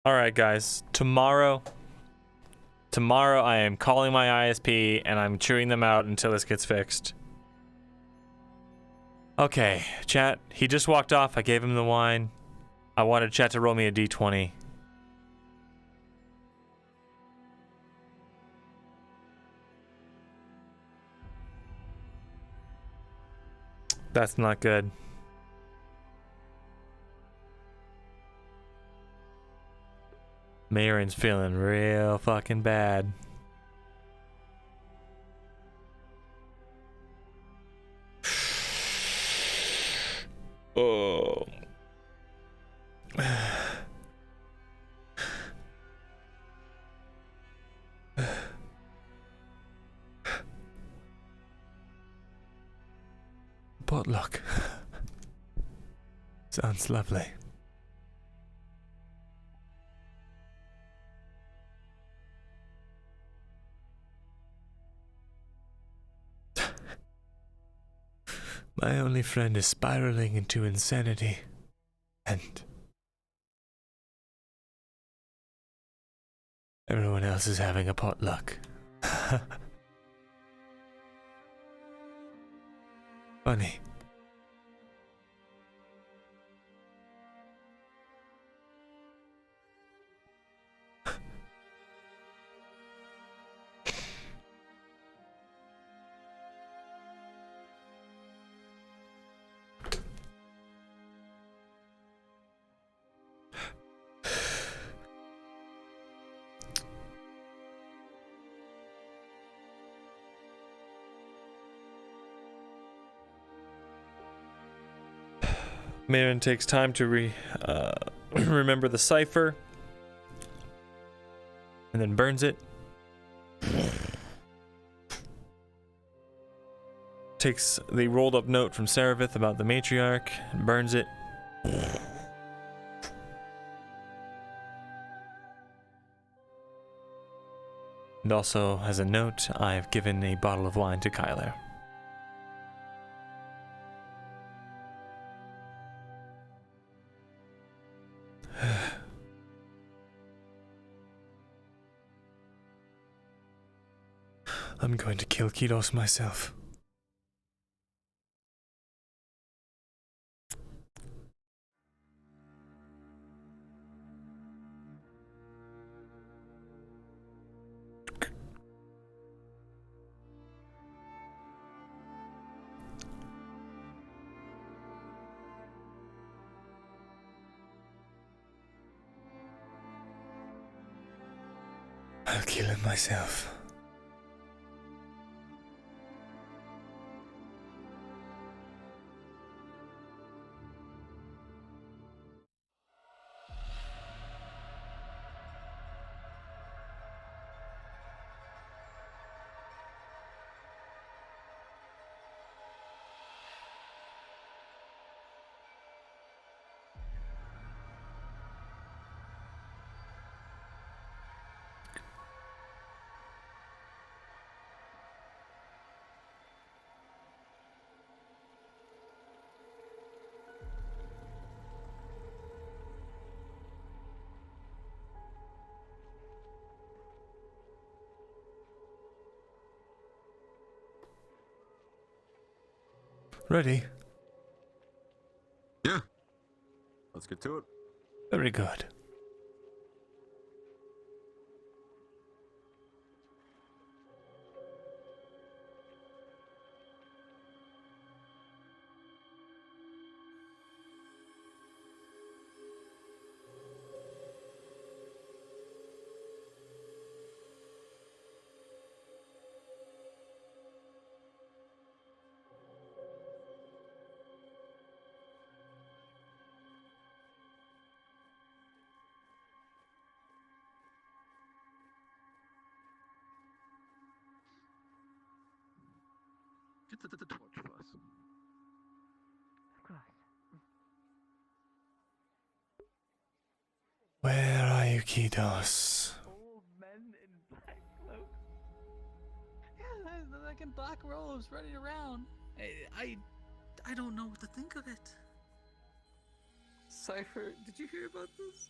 All right, guys. Tomorrow I am calling my ISP and I'm chewing them out until this gets fixed. Okay, chat. He just walked off. I gave him the wine. I wanted chat to roll me a d20. That's not good. Marin's feeling real fucking bad. Oh. Potluck. Sounds lovely. My only friend is spiraling into insanity. And everyone else is having a potluck. Funny. Marin takes time to remember the cipher and then burns it. Takes the rolled up note from Saravith about the matriarch and burns it. And also, as a note, I have given a bottle of wine to Kyler. I'm going to kill Kidos myself. I'll kill him myself. Ready? Yeah. Let's get to it. Very good. Get the torch for us. Of course. Where are you, Kidos? Old men in black cloaks. Yeah, they're like in black robes, running around. I don't know what to think of it. Cypher, did you hear about this?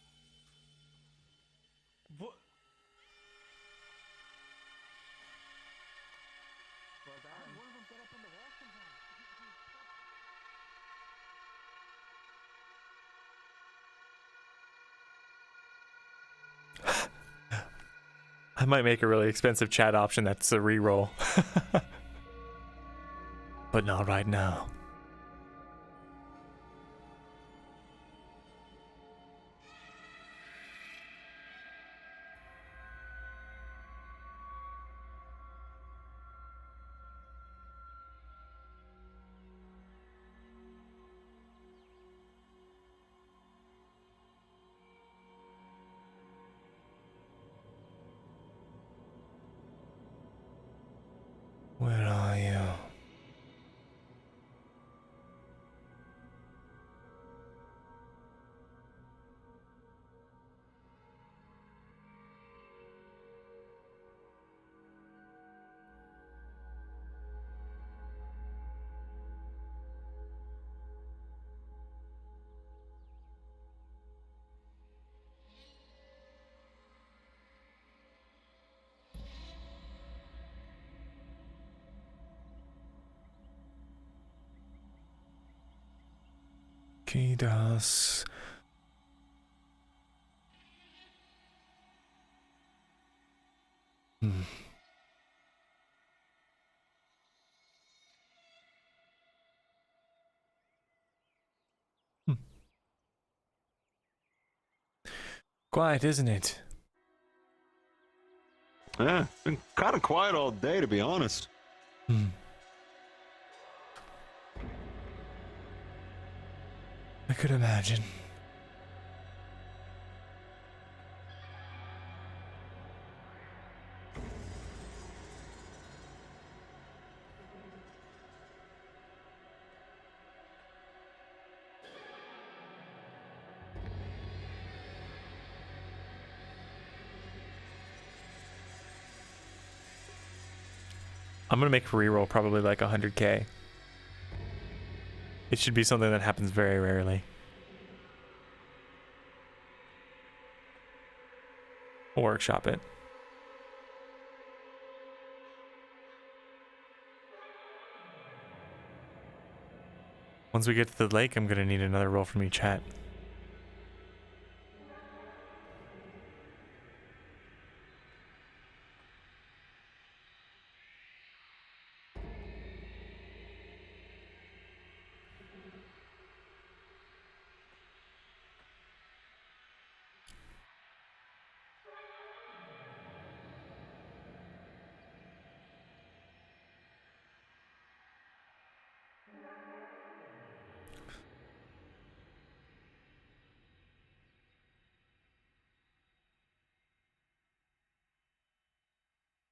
I might make a really expensive chat option that's a reroll. But not right now. Where are you? Kidas. Hmm. Hmm. Quiet, isn't it? Yeah, been kind of quiet all day, to be honest. Hmm. I could imagine. I'm gonna make a reroll probably like 100k. It should be something that happens very rarely. Or workshop it. Once we get to the lake, I'm gonna need another roll from you, chat.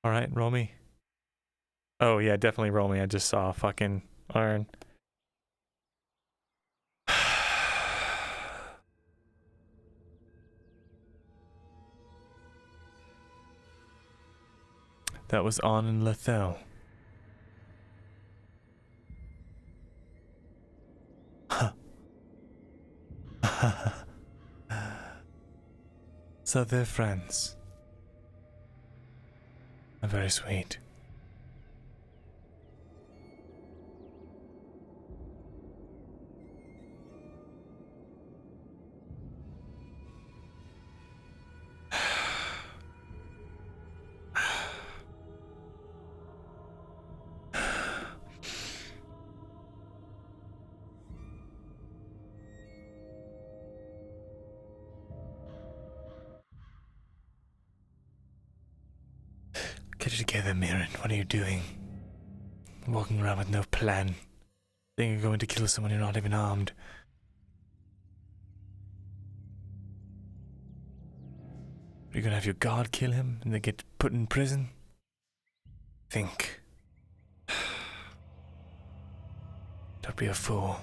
All right, roll me. Oh yeah, definitely roll me. I just saw fucking iron. That was on in Lethel. So they're friends. Very sweet. Get it together, Mirren. What are you doing? Walking around with no plan. Think you're going to kill someone you're not even armed. You're gonna have your guard kill him and then get put in prison? Think. Don't be a fool.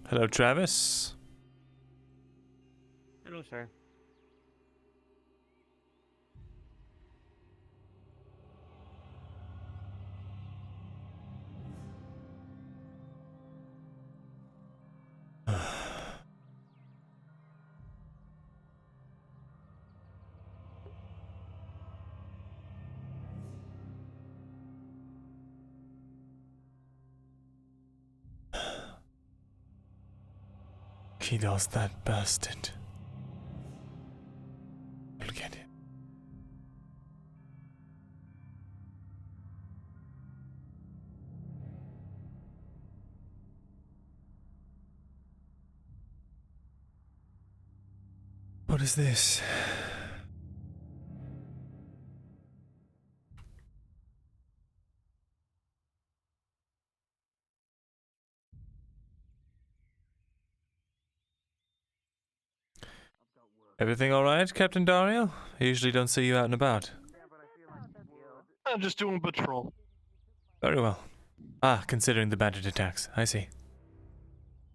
Hello, Travis. Hello, sir. he does, that bastard. Look at it. What is this? Everything alright, Captain Dario? I usually don't see you out and about. I'm just doing patrol. Very well. Ah, considering the bandit attacks. I see.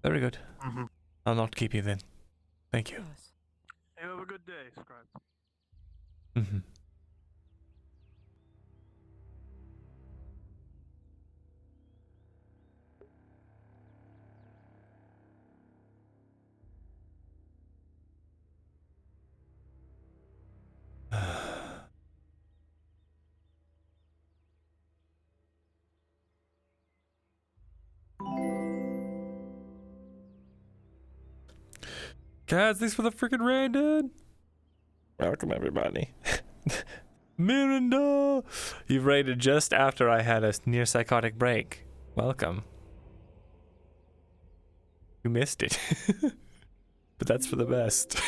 Very good. Mm-hmm. I'll not keep you then. Thank you. You have a good day, scribe. Mm-hmm. Guys, thanks for the freaking raid, dude. Welcome, everybody. Myrindal! You've raided just after I had a near psychotic break. Welcome. You missed it. But that's for the best.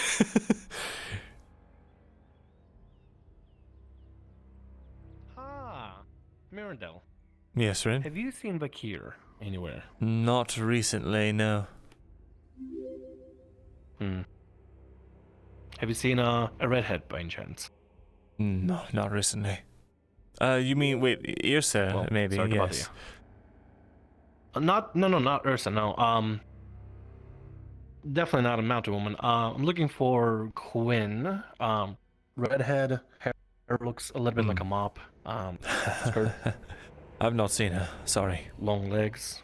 Ah, Myrindal. Yes, Rin? Have you seen Bakir anywhere? Not recently, no. Have you seen a redhead by any chance? No, not recently. You mean, wait, Irsa, Well, maybe, sorry to bother yes. you. Not Ursa, no. Definitely not a mountain woman. I'm looking for Quinn. Redhead, hair looks a little bit like a mop. Skirt, I've not seen her, sorry. long legs.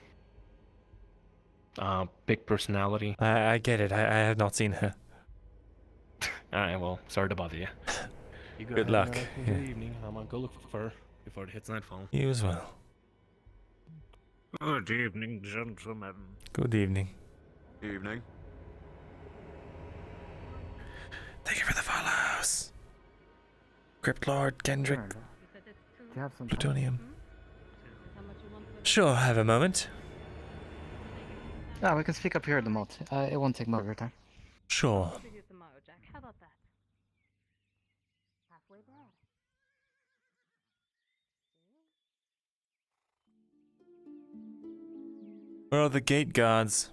Big personality. I get it, I have not seen her. Alright, well, sorry to bother you. You go Good ahead luck. and enjoy your evening. I'm gonna go look for her before it hits nightfall. You as well. Good evening, gentlemen. Good evening. Evening. Thank you for the follows. Crypt Lord, Kendrick, Do you have some Plutonium. Sure, have a moment. Yeah, we can speak up here at the moat. It won't take much of your time. Sure. How about that? Halfway there. Where are the gate guards?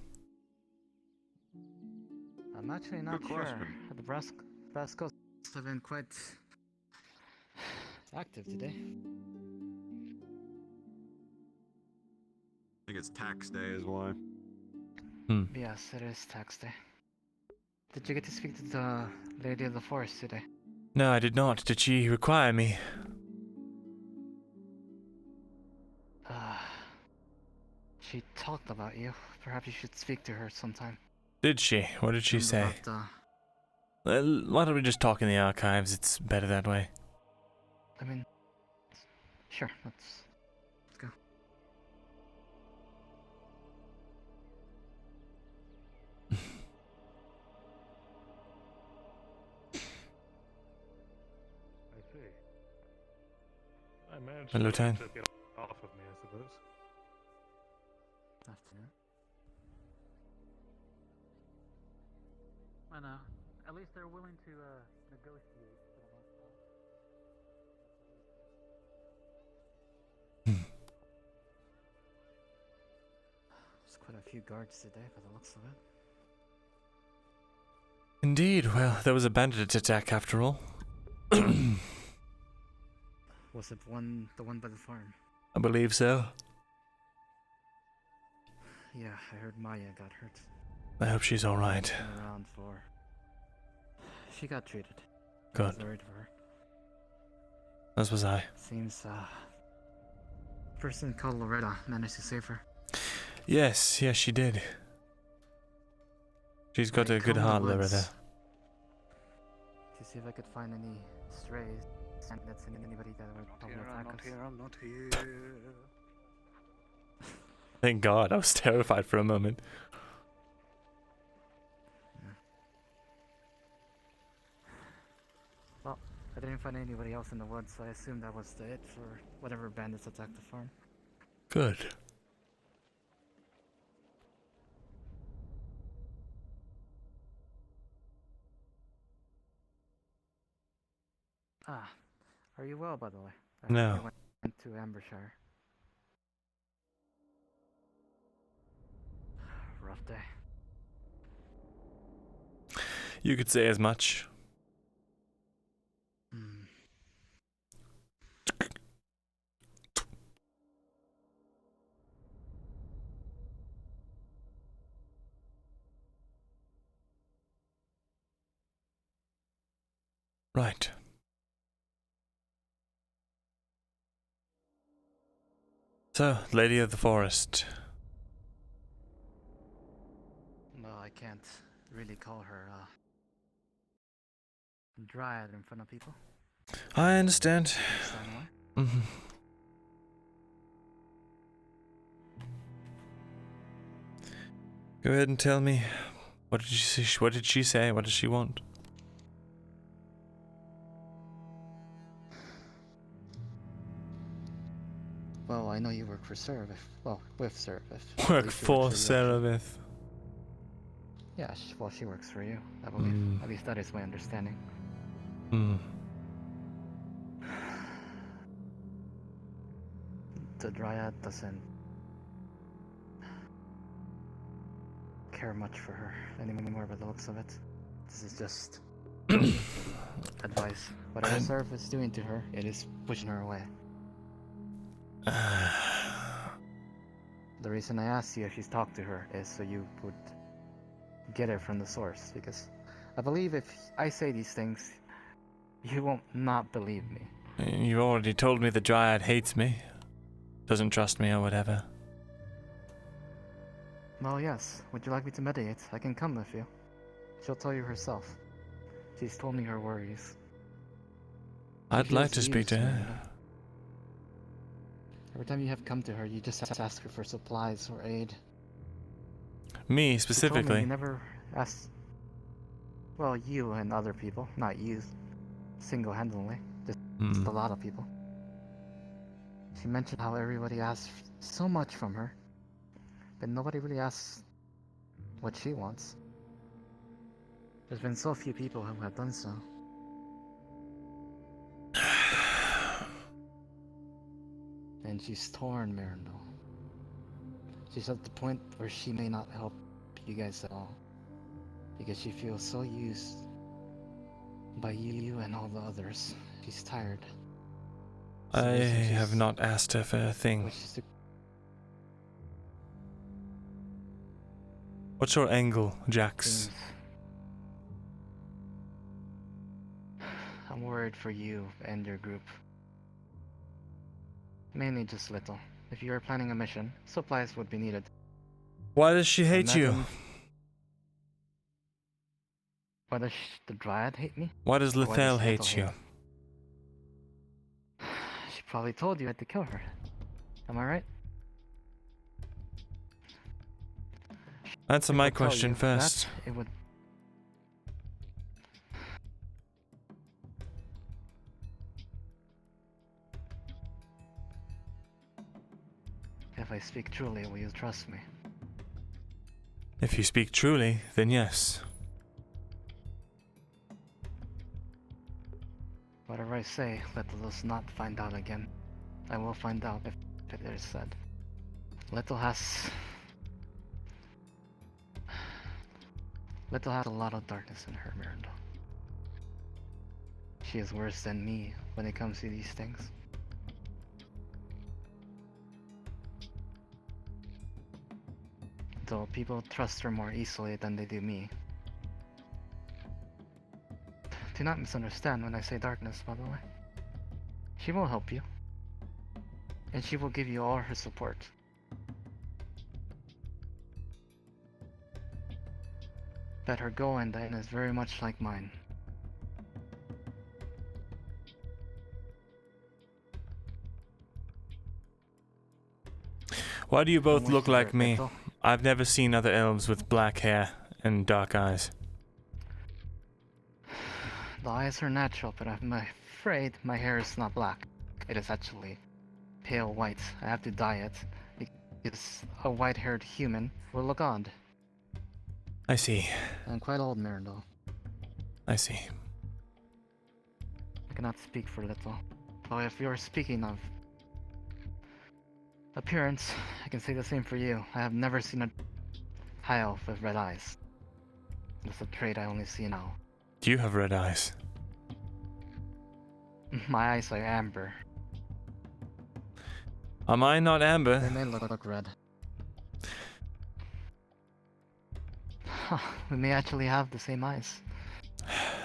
I'm actually not Good sure. question. The Brascos have been quite active today. I think it's tax day is why. Yes, it is tax day. Did you get to speak to the Lady of the Forest today? No, I did not. Did she require me? She talked about you. Perhaps you should speak to her sometime. Did she? What did she say? Well, why don't we just talk in the archives? It's better that way. I mean, sure, let's go. I see. I managed Hello, to Tang. get off of me, I suppose. Afternoon. I know. At least they're willing to negotiate for the most part. There's quite a few guards today, by the looks of it. Indeed. Well, there was a bandit attack after all. Was it the one by the farm? I believe so. Yeah, I heard Maya got hurt. I hope she's all right. Been around for. She got treated. I Good. was worried for her. As was I. Seems person called Loretta managed to save her. Yes, she did. She's got I a good combed the heart, woods Loretta. to see if I could find any strays and that's anybody that would probably attack us. I'm not here. Thank God, I was terrified for a moment. Well, I didn't find anybody else in the woods, so I assumed that was it for whatever bandits attacked the farm. Good. Ah, are you well, by the way? I No. heard you went to Ambershire. Rough day. You could say as much. Hmm. Right. So, Lady of the Forest. Well, I can't really call her dryad in front of people. I understand. Understand why? Mhm. Go ahead and tell me. What did she say? What did she say? What does she want? Well, I know you work for Seraph. Well, with Seraph. Work for Seraph. Yeah, well, she works for you, I believe. Mm. At least that is my understanding. Hmm. The dryad doesn't care much for her anymore by the looks of it. This is just advice. Whatever Seraph is doing to her, it is pushing her away. The reason I asked you if she's talked to her is so you would get it from the source, because I believe if I say these things, you won't not believe me. You already told me the Dryad hates me. Doesn't trust me or whatever. Well, yes. Would you like me to mediate? I can come with you. She'll tell you herself. She's told me her worries. I'd She like feels to speak used, to her. Myrindal. Every time you have come to her, you just have to ask her for supplies or aid. Me, She told me specifically. you never asked. Well, you and other people, not you single-handedly, just a lot of people. She mentioned how everybody asks so much from her, but nobody really asks what she wants. There's been so few people who have done so. And she's torn, Myrindal. She's at the point where she may not help you guys at all, because she feels so used by you and all the others. She's tired. So I listen, have she's- not asked her for a thing. which is the- What's your angle, Jax? seems- I'm worried for you and your group. Mainly just little. If you are planning a mission, supplies would be needed. Why does she hate you? Imagine- Why does the Dryad hate me? Why does Why does Lethal Lethal hate you? hate She probably told you I had to kill her. Am I right? Answer If my I tell question you first. that, it would. If I speak truly, will you trust me? If you speak truly, then yes. Whatever I say, let us not find out again. I will find out if it is said. Little has a lot of darkness in her, Myrindal. She is worse than me when it comes to these things. Though people trust her more easily than they do me. Do not misunderstand when I say darkness, by the way. She will help you. And she will give you all her support. But her goal in that is very much like mine. Why do you both Don't wish look to like hurt me? Little. I've never seen other elves with black hair and dark eyes. The eyes are natural, but I'm afraid my hair is not black. It is actually pale white. I have to dye it because a white-haired human will look odd. I see. I'm quite old, Myrindal. I see. I cannot speak for little. Though if you're speaking of appearance, I can say the same for you. I have never seen a high elf with red eyes. That's a trait I only see now. Do you have red eyes? My eyes are amber. Am I not They amber? may look red. We may actually have the same eyes.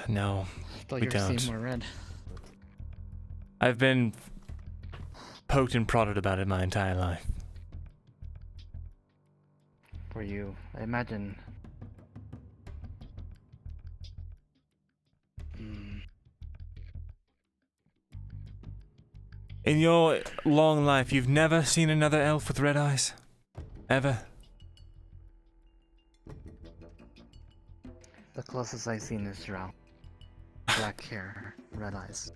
No, Though we yours don't. seem more red. I've been poked and prodded about it my entire life. For you, I imagine. In your long life, you've never seen another elf with red eyes? Ever? The closest I've seen is Drow. Black hair, red eyes.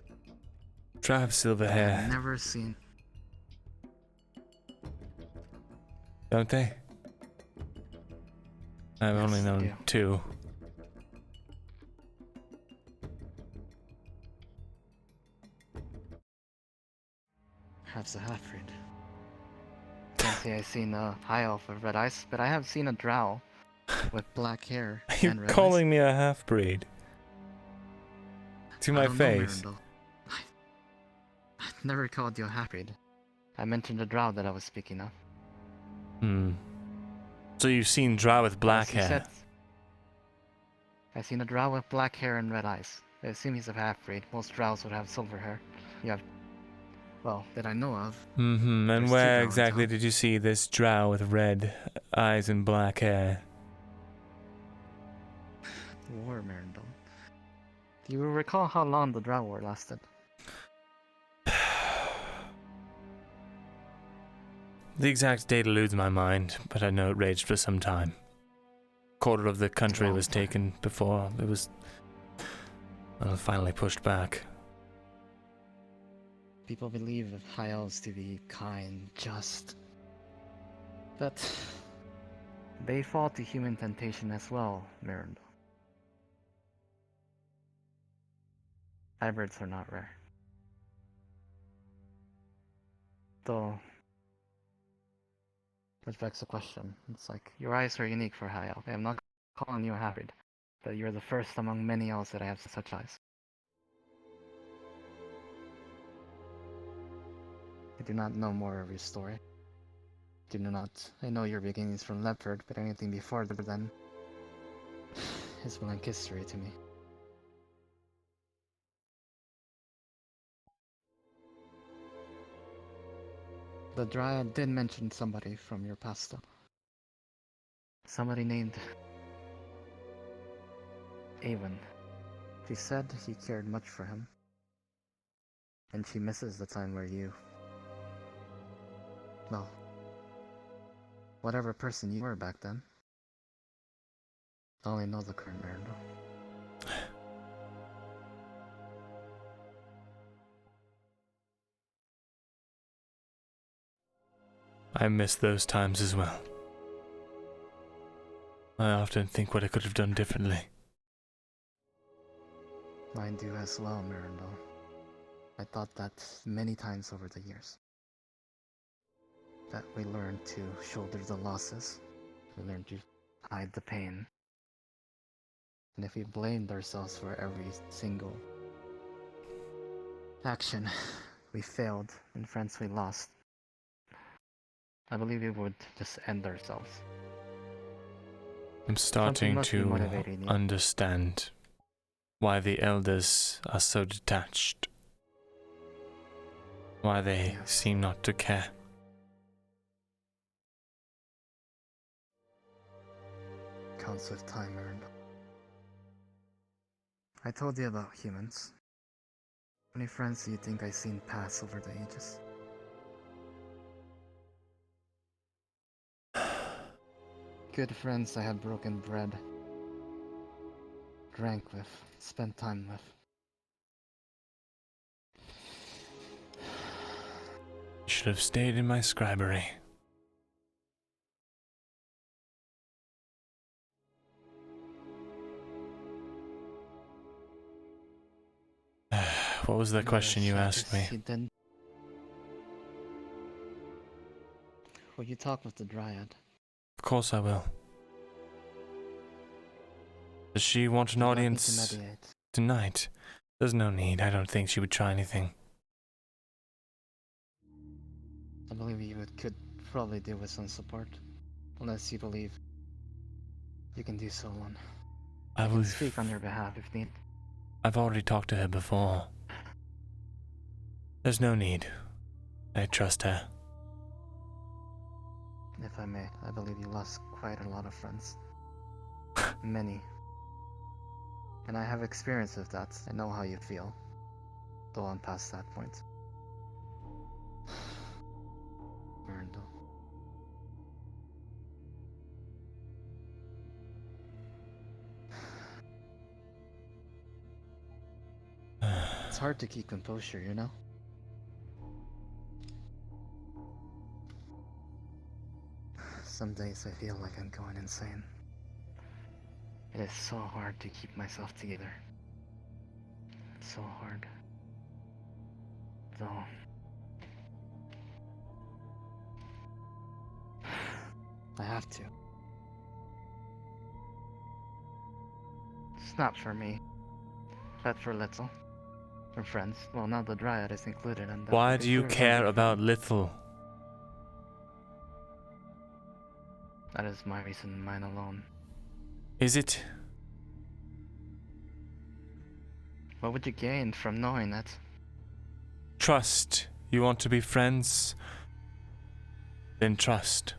Try have silver I've hair, never seen. don't they? I've Yes, only they known do. 2. Perhaps a half-breed. Can't say I've seen a high elf with red eyes, but I have seen a Drow with black hair Are you and red calling me a half-breed? To eyes. my I don't know, face. Myrindal. I never called you a half-breed. I mentioned the Drow that I was speaking of. So you've seen drow with black As you hair? said, I've seen a Drow with black hair and red eyes. I assume he's a half-breed. Most Drows would have silver hair. You have, well, that I know of. Mm-hmm. There's And two where drow in exactly town. did you see this drow with red eyes and black hair? War, Myrindal. Do you recall how long the Drow War lasted? The exact date eludes my mind, but I know it raged for some time. Quarter of the country long was time. taken before it was finally pushed back. People believe of high elves to be kind, just. But they fall to human temptation as well, Myrindal. Hybrids are not rare. Though, which begs the question. It's like, your eyes are unique for high elf. I'm not calling you a hybrid, but you're the first among many elves that I have such eyes. I do not know more of your story. Do not. I know your beginnings from leopard, but anything before then is blank history to me. The Dryad did mention somebody from your past though. Somebody named Avon. She said he cared much for him. And she misses the time where you... well, whatever person you were back then. I only know the current Myrindal. I miss those times as well. I often think what I could have done differently. I do as well, Myrindal. I thought that many times over the years. That we learned to shoulder the losses. We learned to hide the pain. And if we blamed ourselves for every single action we failed and friends we lost, I believe we would just end ourselves. I'm starting must be to motivating you. understand why the elders are so detached. Why they Yes. seem not to care. Counts with time earned. I told you about humans. How many friends do you think I've seen pass over the ages? Good friends I had broken bread, drank with, spent time with. should have stayed in my scribery. What was the question you asked me? Will you talk with the Dryad? Of course I will. Does she want an Would you like me to audience mediate? tonight? There's no need. I don't think she would try anything. I believe you could probably do with some support. Unless you believe you can do so alone. I can speak on your behalf if need. I've already talked to her before. There's no need. I trust her. If I may, I believe you lost quite a lot of friends. Many. And I have experience with that. I know how you feel. Though I'm past that point. Myrindal. It's hard to keep composure, you know? Some days I feel like I'm going insane. It is so hard to keep myself together. It's so hard. Though... I have to. It's not for me, but for Little. For friends. Well, now the Dryad is included and... Why do you care about Little? That is my reason, mine alone. Is it? What would you gain from knowing that? Trust. You want to be friends? Then trust.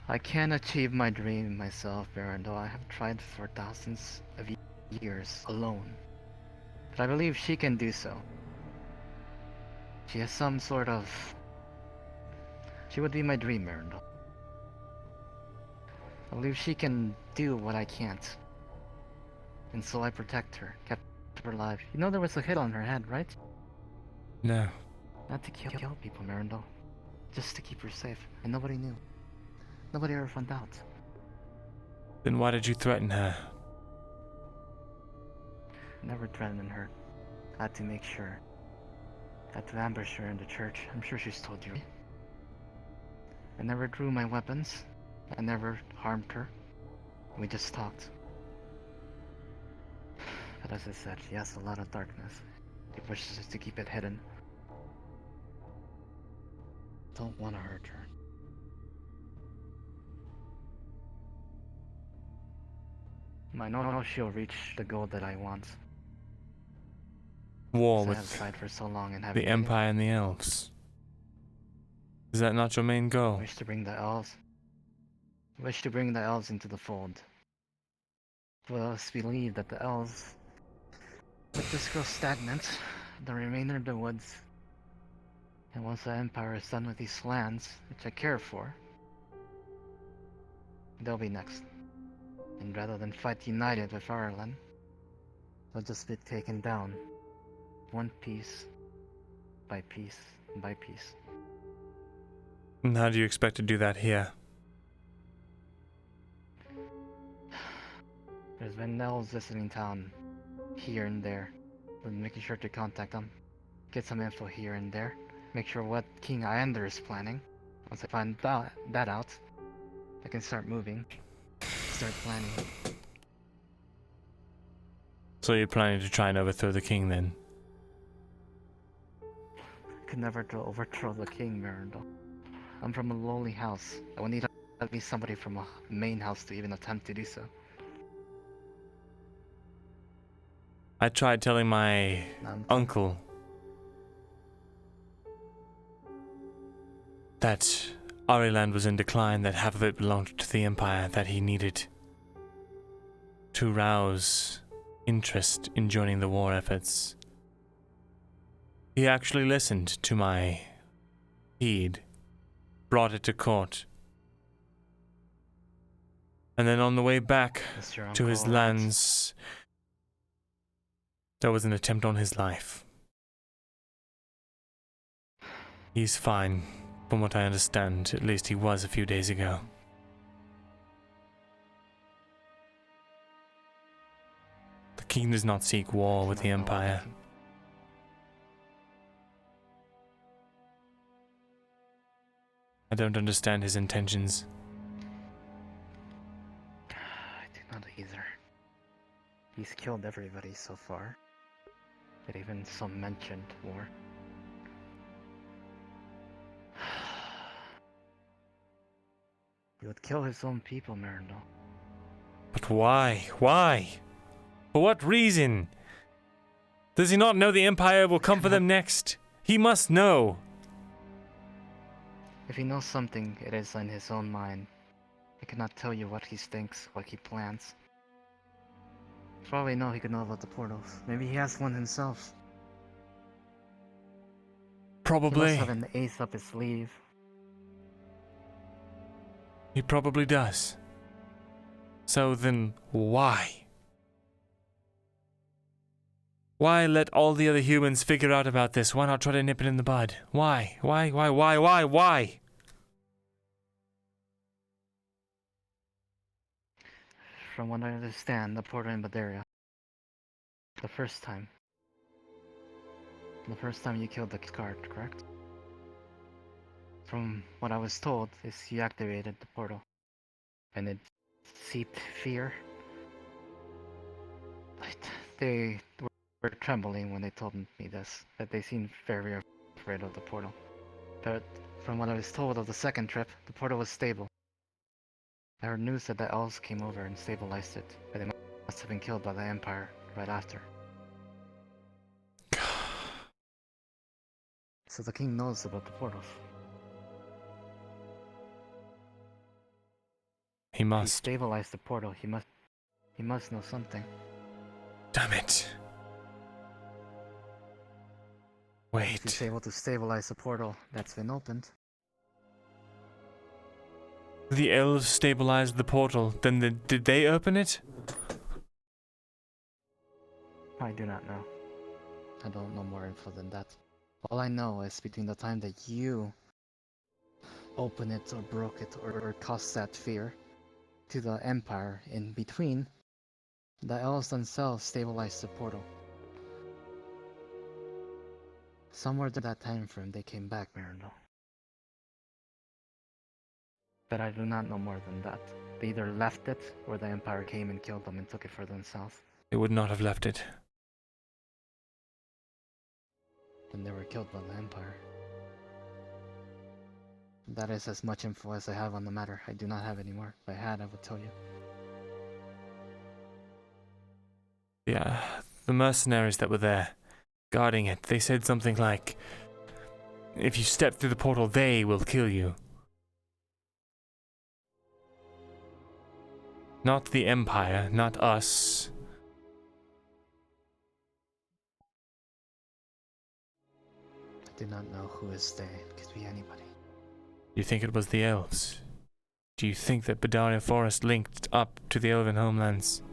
I can't achieve my dream myself, Myrindal. I have tried for thousands of years alone. But I believe she can do so. She has some sort of... She would be my dream, Myrindal. I believe she can do what I can't. And so I protect her, kept her alive. You know there was a hit on her head, right? No. Not to kill people, Myrindal. Just to keep her safe. And nobody knew. Nobody ever found out. Then why did you threaten her? Never threatening her. Had to make sure. Had to ambush her in the church. I'm sure she's told you. I never drew my weapons. I never harmed her. We just talked. But as I said, she has a lot of darkness. She wishes to keep it hidden. Don't want to hurt her. I know she'll reach the goal that I want. War I have with tried for so long and the Empire and the Elves. Is that not your main goal? Wish to bring the elves. Wish to bring the elves into the fold. Well, us believe that the elves let this grow stagnant, the remainder of the woods. And once the Empire is done with these lands, which I care for, they'll be next. And rather than fight united with Ireland, they'll just be taken down, one piece by piece by piece. And how do you expect to do that here? There's been elves visiting town here and there. Been making sure to contact them, get some info here and there, make sure what King Iander is planning. Once I find that out, I can start moving, start planning. So you're planning to try and overthrow the king then? I could never overthrow the king, Myrindal. I'm from a lowly house. I would need at least somebody from a main house to even attempt to do so. I tried telling my uncle that Ariland was in decline, that half of it belonged to the Empire, that he needed to rouse interest in joining the war efforts. He actually listened to my heed, brought it to court, And then on the way back Is your to his uncle alright? lands, there was an attempt on his life. He's fine, from what I understand. At least he was a few days ago. The king does not seek war with the Empire. I don't understand his intentions. I do not either. He's killed everybody so far. But even some mentioned war. He would kill his own people, Myrindal. But why? Why? For what reason? Does he not know the Empire will come for them next? He must know. If he knows something, it is in his own mind. He cannot tell you what he thinks, what he plans. For all we know, he could know about the portals. Maybe he has one himself. He Probably. must have an ace up his sleeve. He probably does. So then, why? Why let all the other humans figure out about this? Why not try to nip it in the bud? Why? Why? From what I understand, the portal in Bavaria. The first time you killed the guard, correct? From what I was told, is you activated the portal. And it seeped fear. They were trembling when they told me this, that they seemed very afraid of the portal. But from what I was told of the second trip, the portal was stable. I heard news that the elves came over and stabilized it, but they must have been killed by the Empire right after. So the king knows about the portals. He He must. stabilized the portal. He must know something. Damn it. If he's Wait. able to stabilize the portal that's been opened, The elves stabilized the portal. Then did they open it? I do not know. I don't know more info than that. All I know is between the time that you open it or broke it or caused that fear to the Empire, in between, the elves themselves stabilized the portal. Somewhere to that time frame they came back, Myrindal. But I do not know more than that. They either left it, or the Empire came and killed them and took it for themselves. They would not have left it. Then they were killed by the Empire. That is as much info as I have on the matter. I do not have any more. If I had, I would tell you. Yeah, the mercenaries that were there, guarding it, they said something like, if you step through the portal, they will kill you. Not the Empire, not us. I do not know who is they. It could be anybody. Do you think it was the elves? Do you think that Bavaria Forest linked up to the Elven homelands?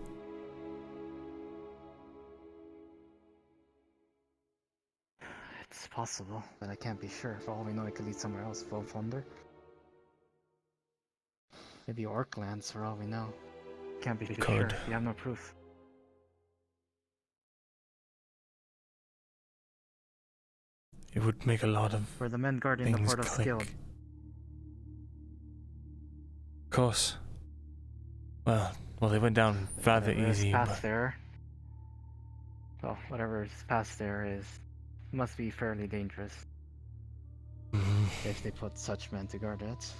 It's possible, but I can't be sure. For all we know, it could lead somewhere else. Full Thunder? Maybe Orklands, for all we know. Can't be too sure. Could. We have no proof. It would make a lot of Were the men guarding the things portal click. skilled? Of course. Well, they went down rather Whatever is easy, past but there. Well, whatever is past there must be fairly dangerous if they put such men to guard it.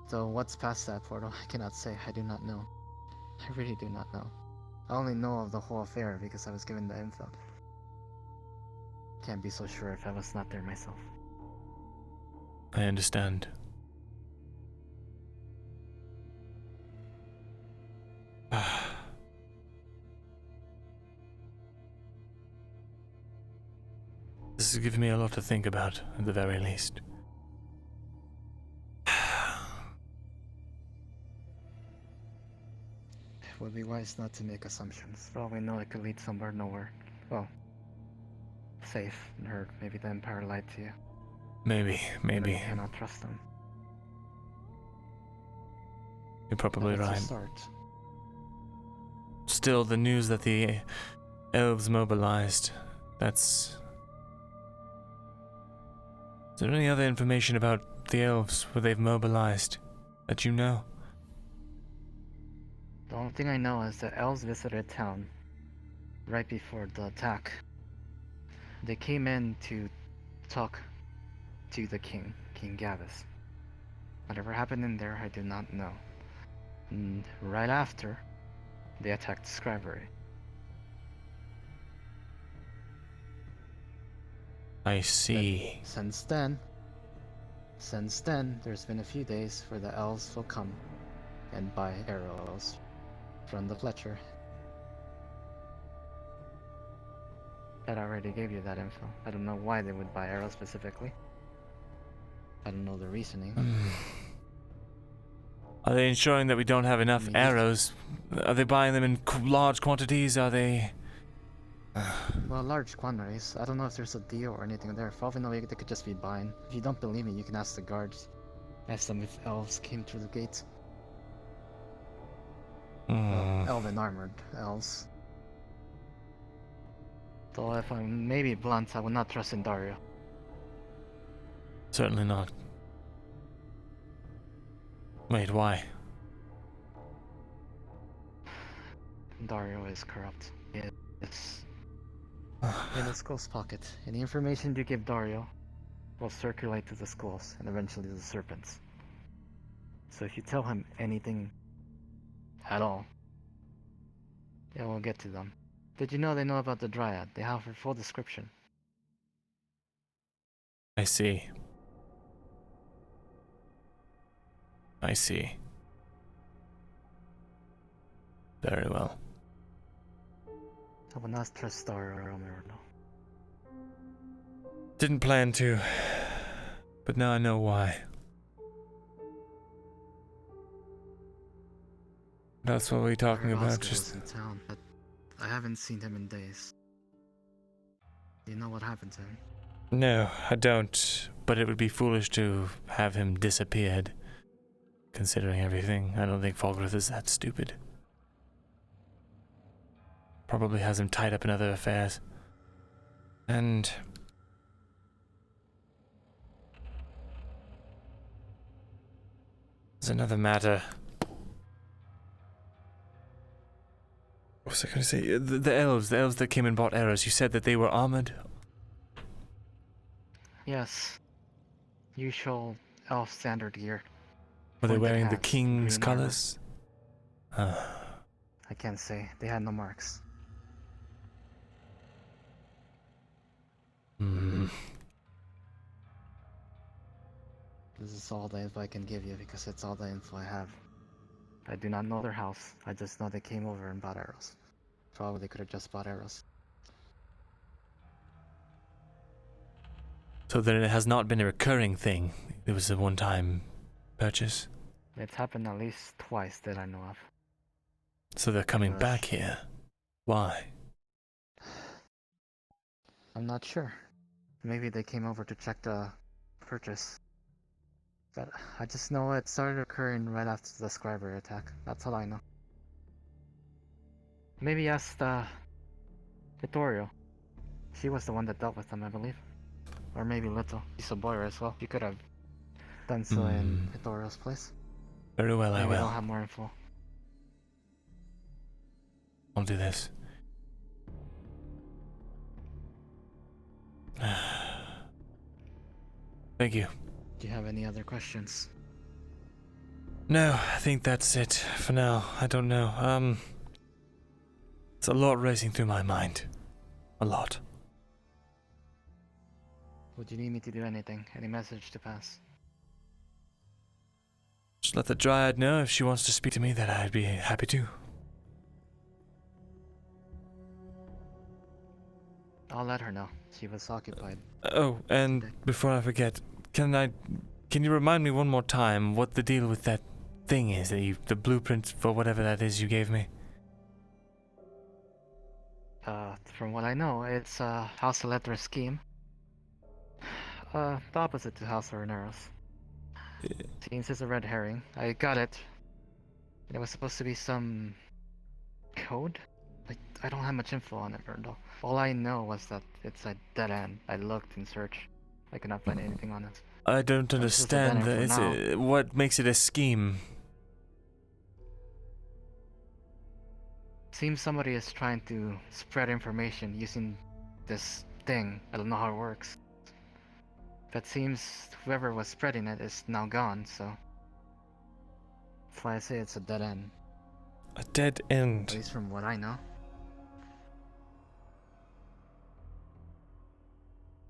So what's past that portal? I cannot say. I do not know. I really do not know. I only know of the whole affair because I was given the info. Can't be so sure if I was not there myself. I understand. This has given me a lot to think about, at the very least. would be wise not to make assumptions. For all we know, it could lead somewhere nowhere. Well, safe and hurt. Maybe the Empire lied to you. Maybe. You cannot trust them. You're probably That's a right. start. Still, the news that the elves mobilized, that's... Is there any other information about the elves where they've mobilized that you know? The only thing I know is the elves visited town right before the attack. They came in to talk to the king, King Gavis. Whatever happened in there, I do not know. And right after, they attacked the scribery. I see. Since then, there's been a few days where the elves will come and buy arrows from the Fletcher. That already gave you that info. I don't know why they would buy arrows specifically. I don't know the reasoning. Are they ensuring that we don't have enough Maybe. arrows? Are they buying them in large quantities? Are they... Well, large quantities. I don't know if there's a deal or anything there. For all we know, they could just be buying. If you don't believe me, you can ask the guards. Ask them if elves came through the gates. Elven armored elves. Though if I'm maybe blunt, I would not trust in Dario. Certainly not. Wait, why? Dario is corrupt. Yes. In the skull's pocket. Any information you give Dario will circulate to the skulls and eventually the serpents. So if you tell him anything at all, it will get to them. Did you know they know about the Dryad? They have her full description. I see. I see. Very well. I will not trust Dario or Myrindal. Didn't plan to, but now I know why. That's what we're talking about, Oscar just... was in town, but I haven't seen him in days. Do you know what happened to him? No, I don't, but it would be foolish to have him disappeared. Considering everything, I don't think Falgrith is that stupid. Probably has him tied up in other affairs. And... there's another matter. What was I going to say? The elves that came and bought arrows, you said that they were armored? Yes. Usual elf standard gear. Were they Pointed wearing the hats, king's green armor. colors? I can't say. They had no marks. This is all the info I can give you because it's all the info I have. I do not know their house. I just know they came over and bought arrows. Probably they could have just bought arrows. So then it has not been a recurring thing. It was a one-time purchase. It's happened at least twice that I know of. So they're coming Rush. back here. Why? I'm not sure. Maybe they came over to check the purchase. But I just know it started occurring right after the scriber attack. That's all I know. Maybe ask Vittorio. She was the one that dealt with them, I believe. Or maybe Little. She's a boy as well. You could have done so in Vittorio's place. Very well, I Maybe will. they'll have more info. I'll do this. Thank you. Do you have any other questions? No, I think that's it for now. I don't know. It's a lot racing through my mind. A lot. Would you need me to do anything? Any message to pass? Just let the Dryad know if she wants to speak to me that I'd be happy to. I'll let her know. She was occupied. Oh, and before I forget, can you remind me one more time what the deal with that thing is, the blueprint for whatever that is you gave me? From what I know, it's House Electra scheme. The opposite to House Reneros. Seems it's a red herring. I got it. It was supposed to be some code? I don't have much info on it, Myrindal. All I know was that it's a dead end. I looked and searched. I could not find anything on it. I don't understand. What makes it a scheme? Seems somebody is trying to spread information using this thing. I don't know how it works. But seems whoever was spreading it is now gone, so that's why I say it's a dead end. A dead At end. least from what I know.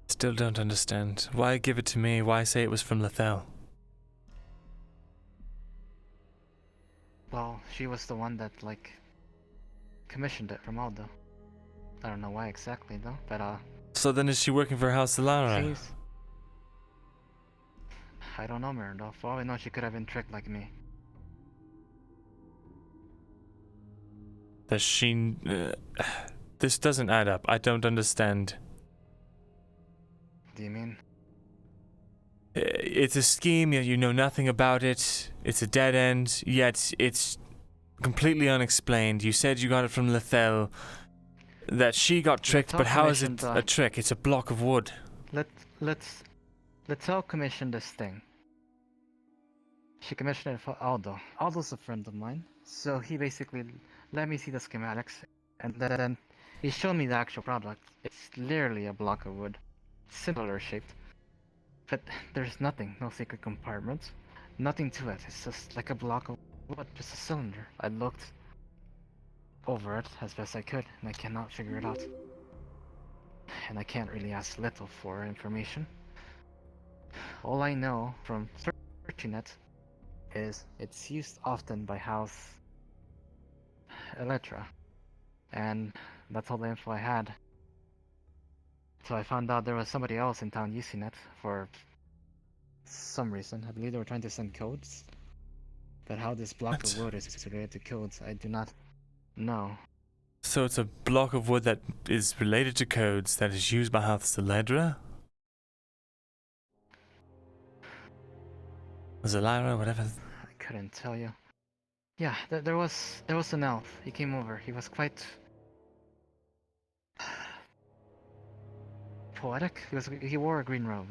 Still don't understand. Why give it to me? Why say it was from Lethal? Well, she was the one that, like, commissioned it from Aldo. I don't know why exactly, though, but, So then is she working for House Thesalor? seems... I don't know, Myrindal. For all I know, she could have been tricked like me. Does she... this doesn't add up. I don't understand. Do you mean? It's a scheme, yet you know nothing about it. It's a dead end, yet it's completely unexplained. You said you got it from Lethal, that she got tricked, but how is it a trick? It's a block of wood. Let's all commission this thing. She commissioned it for Aldo. Aldo's a friend of mine, so he basically let me see the schematics, and then he showed me the actual product. It's literally a block of wood, similar shaped, but there's nothing, no secret compartments, nothing to it. It's just like a block of wood, just a cylinder. I looked over it as best I could, and I cannot figure it out. And I can't really ask little for information. All I know from searching it is it's used often by House Electra, and that's all the info I had. So I found out there was somebody else in town using it for some reason. I believe they were trying to send codes, but how this block of wood is related to codes, I do not know. So it's a block of wood that is related to codes that is used by House Thesalor? Zelira, whatever. I couldn't tell you. Yeah, there was an elf. He came over. He was quite poetic. He wore a green robe.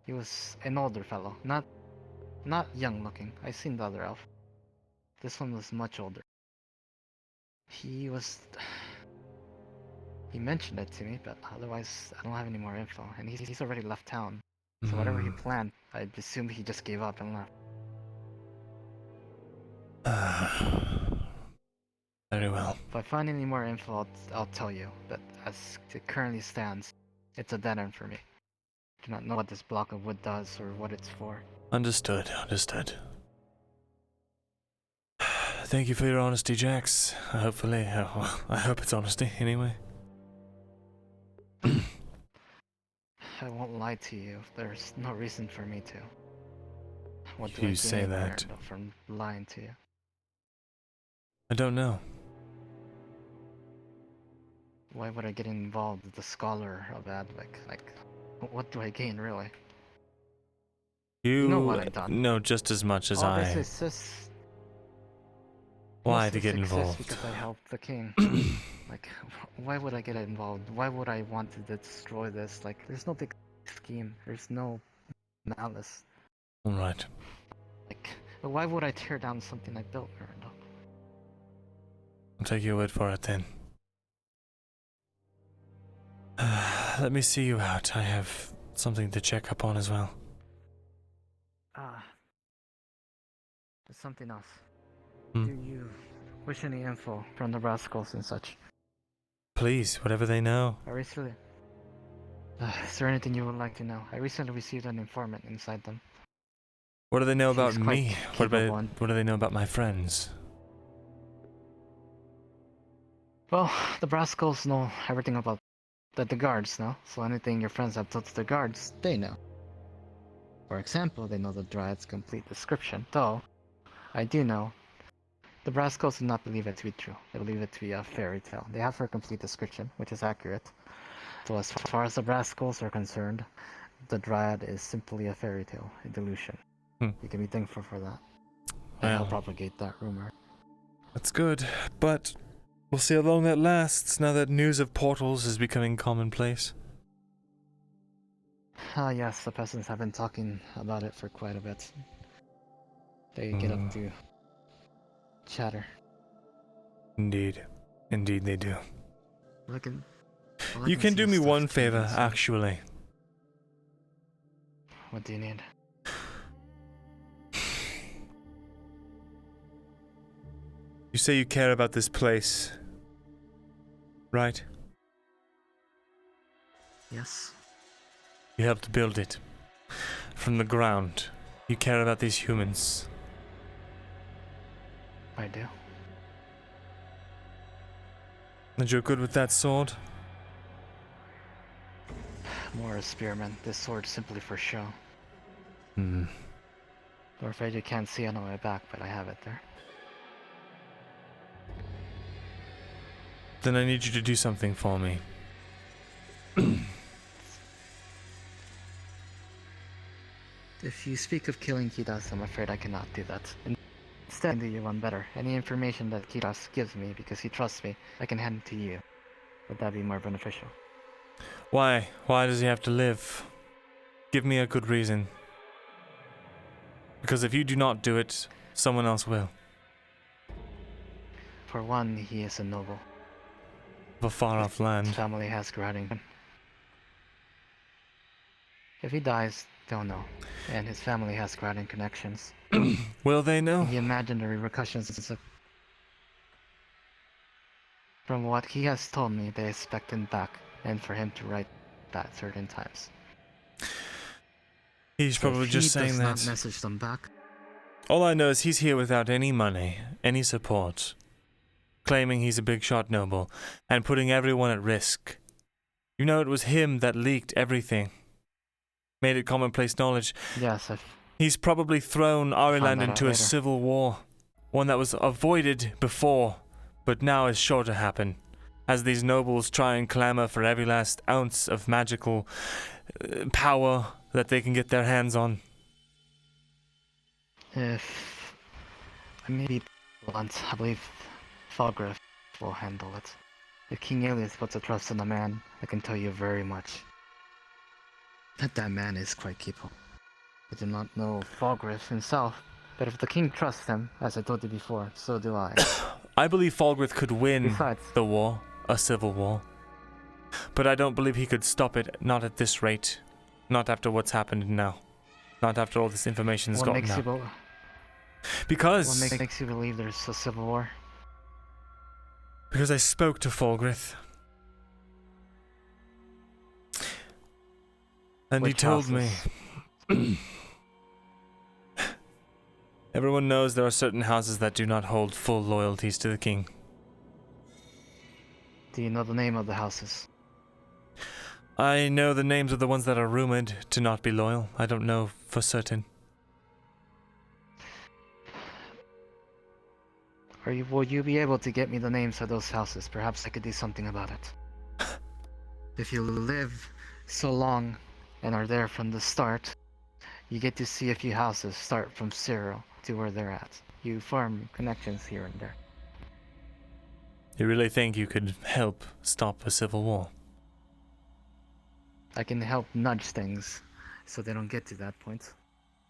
He was an older fellow, not young looking. I seen the other elf. This one was much older. He mentioned it to me, but otherwise I don't have any more info. And he's already left town. So whatever he planned, I assume he just gave up and left. Very well. If I find any more info, I'll tell you. But as it currently stands, it's a dead end for me. I do not know what this block of wood does or what it's for. Understood. Thank you for your honesty, Jax. Hopefully, I hope it's honesty anyway. I won't lie to you. There's no reason for me to. What do You I say gain that. from lying to you? I don't know. Why would I get involved with the scholar of Advic? Like, what do I gain really? You know what I've done. know just as much as All I. this is just... Why Most to of get this exists involved? Because I helped the king. Like, why would I get involved? Why would I want to destroy this? Like, there's no big scheme. There's no malice. Alright. Like, why would I tear down something I built, Myrindal? I'll take your word for it then. Let me see you out. I have something to check up on as well. There's something else. Hmm. Do you wish any info from the rascals and such? Please, whatever they know. I recently... is there anything you would like to know? I recently received an informant inside them. What do they know about Seems quite me? What capable and- do they know about my friends? Well, the rascals know everything about that the guards know, so anything your friends have told to the guards, they know. For example, they know the Dryad's complete description, though I do know The Brascos do not believe it to be true. They believe it to be a fairy tale. They have her complete description, which is accurate. So as far as the Brascos are concerned, the Dryad is simply a fairy tale, a delusion. You can be thankful for that. And Well, I'll propagate that rumor. that's good, but we'll see how long that lasts now that news of portals is becoming commonplace. Ah, yes, the peasants have been talking about it for quite a bit. They get up to chatter. Indeed. Indeed they do. All I You can see do is me stuff one coming favor, inside. actually. What do you need? You say you care about this place, right? Yes. You helped build it. From the ground. You care about these humans. I do. And you're good with that sword? More a spearman. This sword's simply for show. Hmm. I'm afraid you can't see it on my back, but I have it there. Then I need you to do something for me. If you speak of killing Kitas, I'm afraid I cannot do that. Instead, I can do you one better. Any information that Kitas gives me because he trusts me, I can hand it to you. Would that be more beneficial? Why? Why does he have to live? Give me a good reason. Because if you do not do it, someone else will. For one, he is a noble. Of a far-off land. His family has grounding. If he dies, they'll know. And his family has grounding connections. Will they know? Can you imagine the repercussions? From what he has told me, they expect him back, and for him to write that certain times. He's probably just saying He that. does not message them back. All I know is he's here without any money, any support, claiming he's a big shot noble, and putting everyone at risk. You know, it was him that leaked everything. Made it commonplace knowledge. Yes, He's probably thrown Ariland that out into a later. civil war. One that was avoided before, but now is sure to happen. As these nobles try and clamor for every last ounce of magical power that they can get their hands on. If I may be blunt, I believe Falgrith will handle it. If King Alias puts a trust in a man, I can tell you very much. That man is quite capable. I do not know Falgrith himself, but if the king trusts him, as I told you before, so do I. I believe Falgrith could win Besides, the war, a civil war. But I don't believe he could stop it, not at this rate. Not after what's happened now. Not after all this information's what gotten makes out. you Because what makes you believe there's a civil war? Because I spoke to Falgrith. And he Which told me. houses? Everyone knows there are certain houses that do not hold full loyalties to the king. Do you know the name of the houses? I know the names of the ones that are rumored to not be loyal. I don't know for certain. Will you be able to get me the names of those houses? Perhaps I could do something about it. If you live so long and are there from the start, you get to see a few houses start from 0 to where they're at. You form connections here and there. You really think you could help stop a civil war? I can help nudge things so they don't get to that point.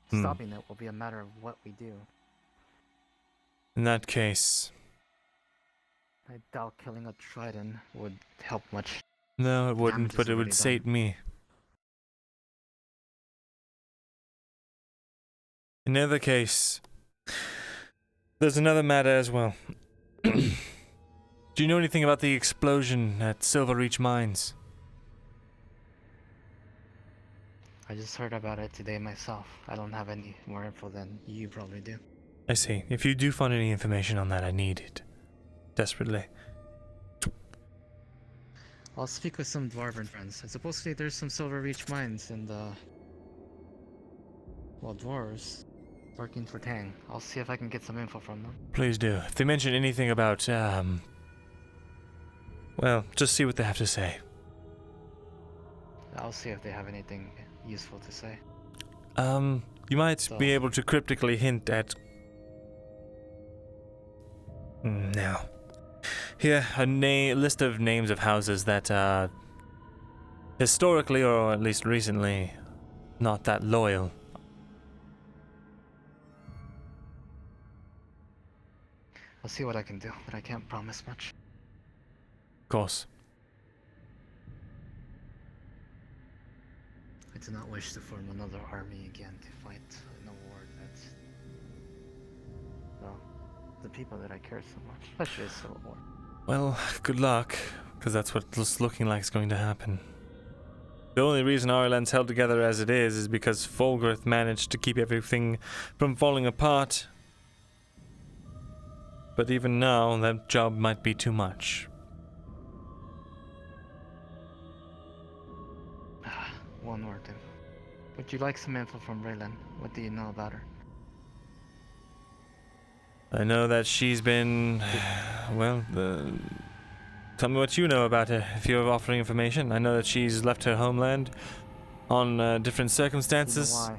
Stopping it will be a matter of what we do. In that case... I doubt killing a trident would help much. No, it wouldn't, Damage but is it would already sate me. In either case, there's another matter as well. Do you know anything about the explosion at Silver Reach Mines? I just heard about it today myself. I don't have any more info than you probably do. I see. If you do find any information on that, I need it. Desperately. I'll speak with some dwarven friends. And supposedly there's some Silver Reach mines in the... well, dwarves working for Tang. I'll see if I can get some info from them. Please do. If they mention anything about, well, just see what they have to say. I'll see if they have anything useful to say. You might be able to cryptically hint at... Now. Here, a list of names of houses that, historically, or at least recently, not that loyal. I'll see what I can do, but I can't promise much. Of course. I do not wish to form another army again to fight in a war that's... well, the people that I care so much, especially a civil war. Well, good luck, because that's what's looking like is going to happen. The only reason Ireland's held together as it is because Folgrith managed to keep everything from falling apart. But even now, that job might be too much. One word, then. Would you like some info from Raylan? What do you know about her? I know that she's been... well, tell me what you know about her, if you're offering information. I know that she's left her homeland on different circumstances.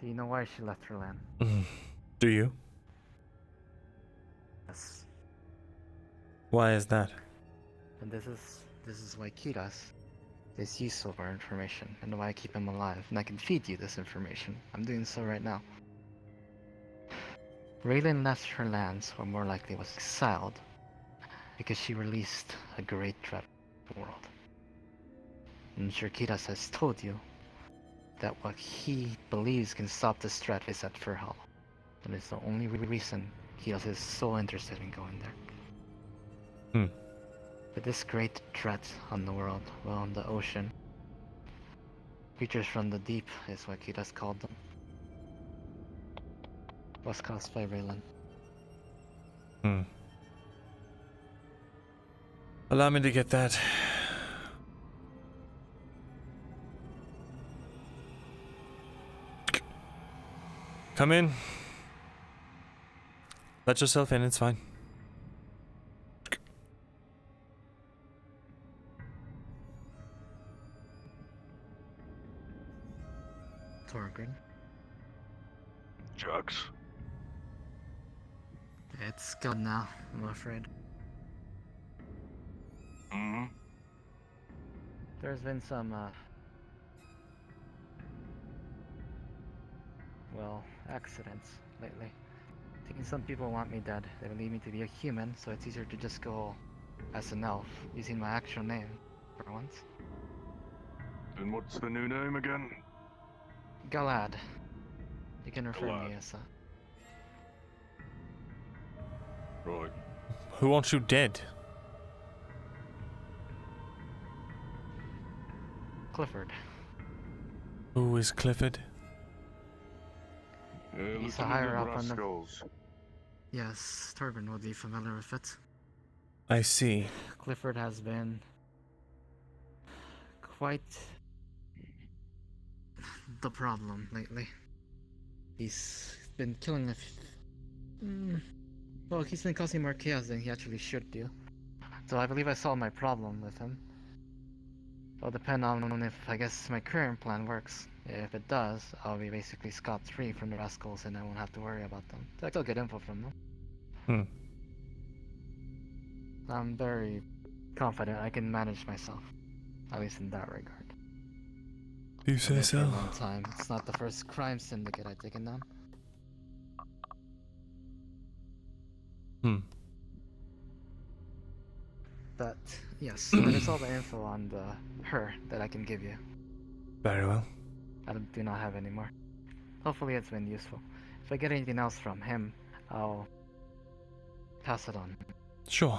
Do you know why she left her land? Do you? Yes. Why is that? And this is why Kiras is useful for information, and why I keep him alive, and I can feed you this information. I'm doing so right now. Raylan left her lands, or more likely was exiled, because she released a great threat to the world. And sure, Kiras has told you that what he believes can stop this threat is at Firhal. And it's the only reason Kiras is so interested in going there. But this great threat on the world, well, on the ocean, creatures from the deep is what Kiras called them, was caused by Raylan. Allow me to get that. Come in. Let yourself in, it's fine. Torgrim. Jugs. It's gone now, I'm afraid. There's been some, well, accidents lately. I think some people want me dead. They believe me to be a human, so it's easier to just go as an elf, using my actual name for once. And what's the new name again? Galad. You can refer Galad. me as Right. Who wants you dead? Clifford. Who is Clifford? He's a higher up on the... Skulls. Yes, Torben would be familiar with it. I see. Clifford has been quite the problem lately. He's been killing well, he's been causing more chaos than he actually should do. So I believe I solved my problem with him. It'll depend on if, I guess, my current plan works. If it does, I'll be basically scot-free from the rascals and I won't have to worry about them. I still get info from them. I'm very confident I can manage myself. At least in that regard. You say For a so? long time. It's not the first crime syndicate I've taken down. But, yes, that is all the info on her that I can give you. Very well. I do not have any more. Hopefully it's been useful. If I get anything else from him, I'll pass it on. Sure.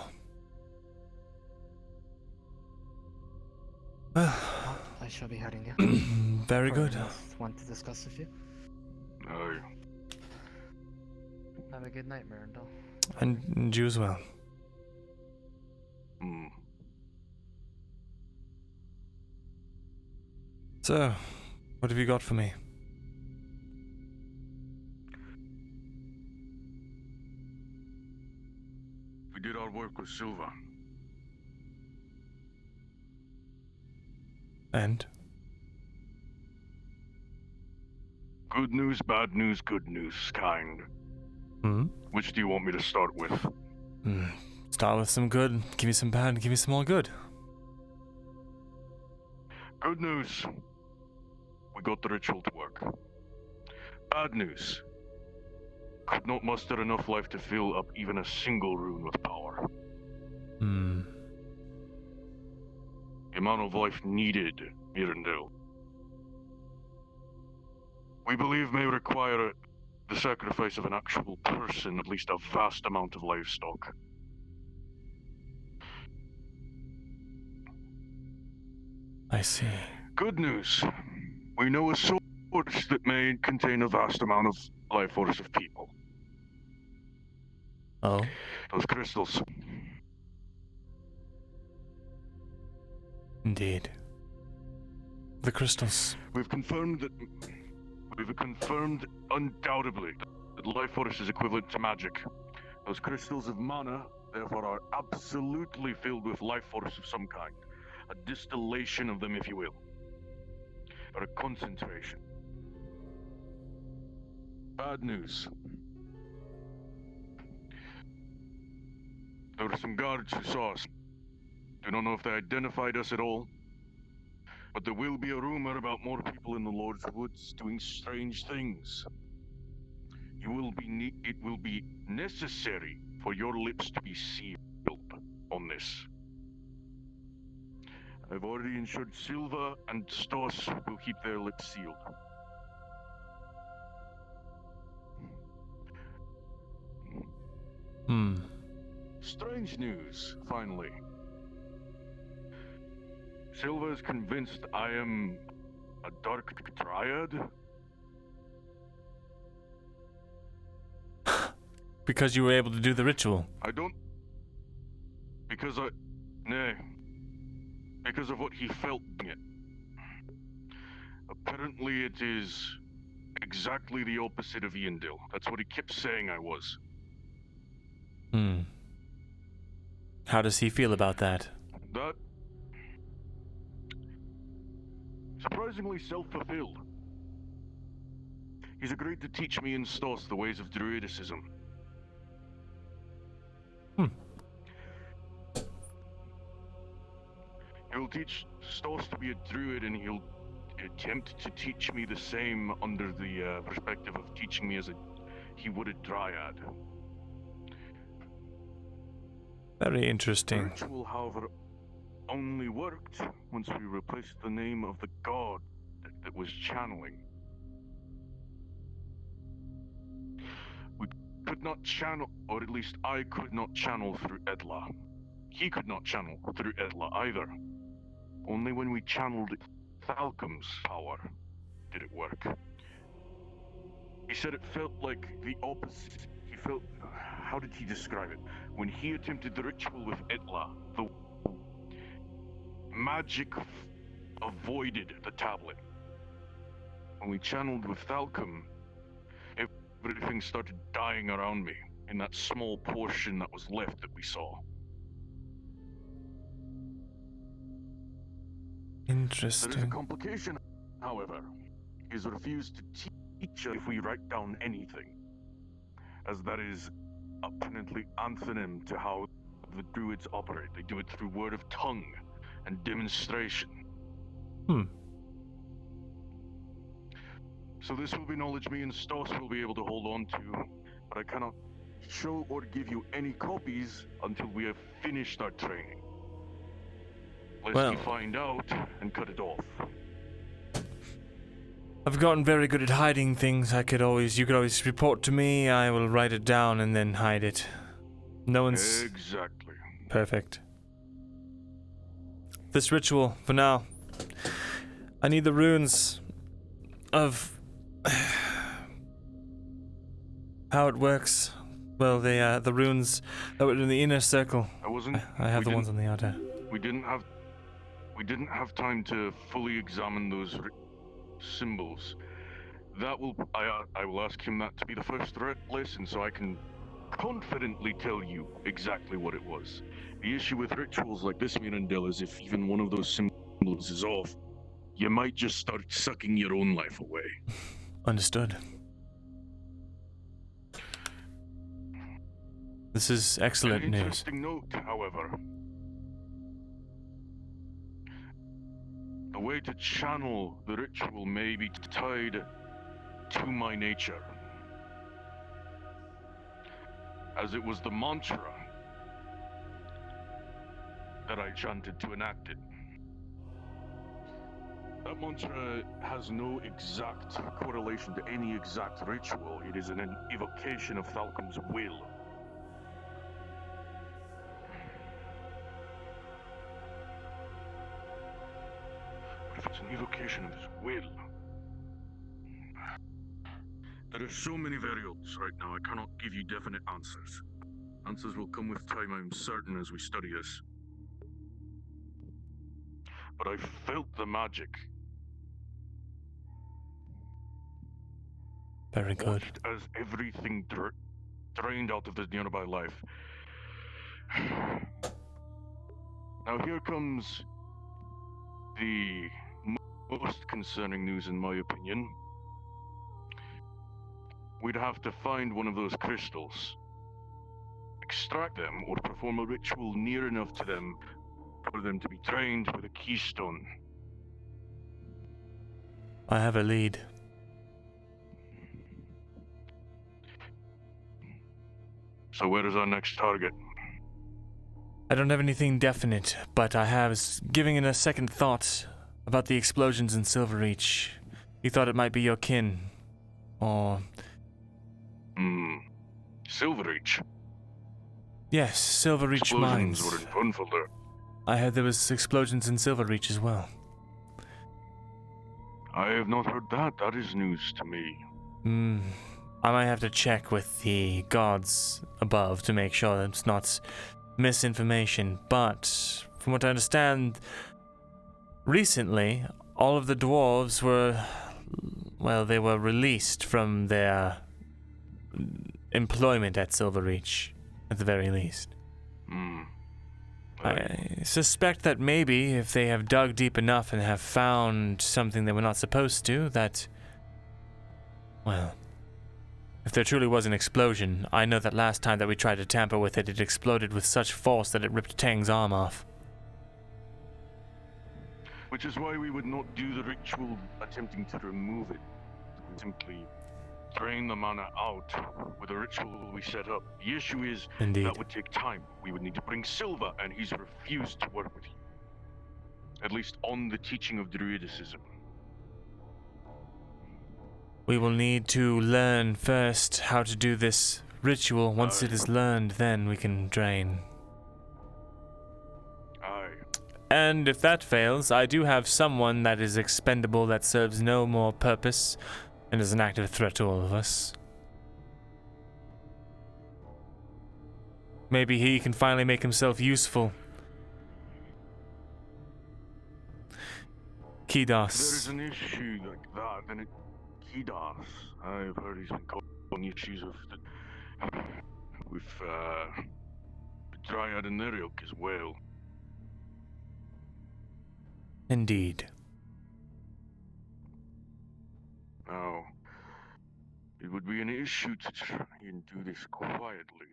Well, I shall be heading you. very good. Want to discuss with you? No. Have a good night, Myrindal. And you as well. So, what have you got for me? our work with Silva. And? Good news, bad news, good news, kind. Hmm? Which do you want me to start with? Start with some good, give me some bad, give me some more good. Good news. We got the ritual to work. Bad news. Could not muster enough life to fill up even a single rune with power. Hmm. The amount of life needed, Myrindal. We believe may require the sacrifice of an actual person, at least a vast amount of livestock. I see. Good news. We know a source that may contain a vast amount of life force of people. Oh? Those crystals. Indeed. The crystals. We've confirmed undoubtedly that life force is equivalent to magic. Those crystals of mana, therefore, are absolutely filled with life force of some kind. A distillation of them, if you will. Or a concentration. Bad news. There were some guards who saw us. Do not know if they identified us at all. But there will be a rumor about more people in the Lord's Woods doing strange things. It will be necessary for your lips to be sealed on this. I've already ensured Silva and Stoss will keep their lips sealed. Strange news, finally. Silva is convinced I am a dark dryad. Because you were able to do the ritual. Because of what he felt doing it. Apparently it is exactly the opposite of Yndil. That's what he kept saying I was. How does he feel about that? That... surprisingly self-fulfilled. He's agreed to teach me and Stoss the ways of druidicism. He'll teach Stoss to be a druid, and he'll attempt to teach me the same under the perspective of teaching me as he would a dryad. Very The interesting. ritual, however, only worked once we replaced the name of the god that was channeling. We could not channel, or at least I could not channel through Edla. He could not channel through Edla either. Only when we channeled Thalcum's power did it work. He said it felt like the opposite. He felt... how did he describe it? When he attempted the ritual with Edla, the magic avoided the tablet. When we channeled with Thalcum, everything started dying around me in that small portion that was left that we saw. There is a Interesting. complication, however. He's refused to teach us if we write down anything, as that is apparently antonym to how the druids operate. They do it through word of tongue and demonstration. So this will be knowledge me and Stoss will be able to hold on to, but I cannot show or give you any copies until we have finished our training. Lest we find out and cut it off. I've gotten very good at hiding things. You could always report to me, I will write it down and then hide it. No one's... Exactly. Perfect. This ritual, for now. I need the runes of... how it works. Well, the runes that were in the inner circle. I have the ones on the outer. We didn't have time to fully examine those symbols. I will ask him that to be the first lesson, so I can confidently tell you exactly what it was. The issue with rituals like this, Myrindal, is if even one of those symbols is off, you might just start sucking your own life away. Understood. This is excellent An news. interesting note, however. The way to channel the ritual may be tied to my nature, as it was the mantra that I chanted to enact it. That mantra has no exact correlation to any exact ritual. It is an evocation of Falcom's will. But if it's an evocation of his will, there are so many variables right now, I cannot give you definite answers. Answers will come with time, I'm certain, as we study this. But I felt the magic. Very good. Watched as everything drained out of the nearby life. Now here comes the most concerning news, in my opinion. We'd have to find one of those crystals, extract them, or perform a ritual near enough to them for them to be drained with a keystone. I have a lead. So where is our next target? I don't have anything definite, but I was giving it a second thought about the explosions in Silverreach. You thought it might be your kin, or... Silverreach? Yes, Silverreach Explosions mines. were in Funfelder. I heard there was explosions in Silverreach as well. I have not heard that. That is news to me. I might have to check with the gods above to make sure that it's not misinformation, but from what I understand, recently, all of the dwarves were, well, they were released from their employment at Silverreach, at the very least. I suspect that maybe if they have dug deep enough and have found something they were not supposed to, that, well, if there truly was an explosion, I know that last time that we tried to tamper with it, it exploded with such force that it ripped Tang's arm off. Which is why we would not do the ritual attempting to remove it. We would simply drain the mana out with a ritual we set up. The issue is Indeed. that would take time. We would need to bring Silva, and he's refused to work with you. At least on the teaching of Druidicism. We will need to learn first how to do this ritual. Once it is learned, then we can drain. Aye. And if that fails, I do have someone that is expendable that serves no more purpose and is an active threat to all of us. Maybe he can finally make himself useful. Kidos. There is an issue like that, then Kidos. I've heard he's been causing issues with Dryad and Neriok as well. Indeed. Now, it would be an issue to try and do this quietly.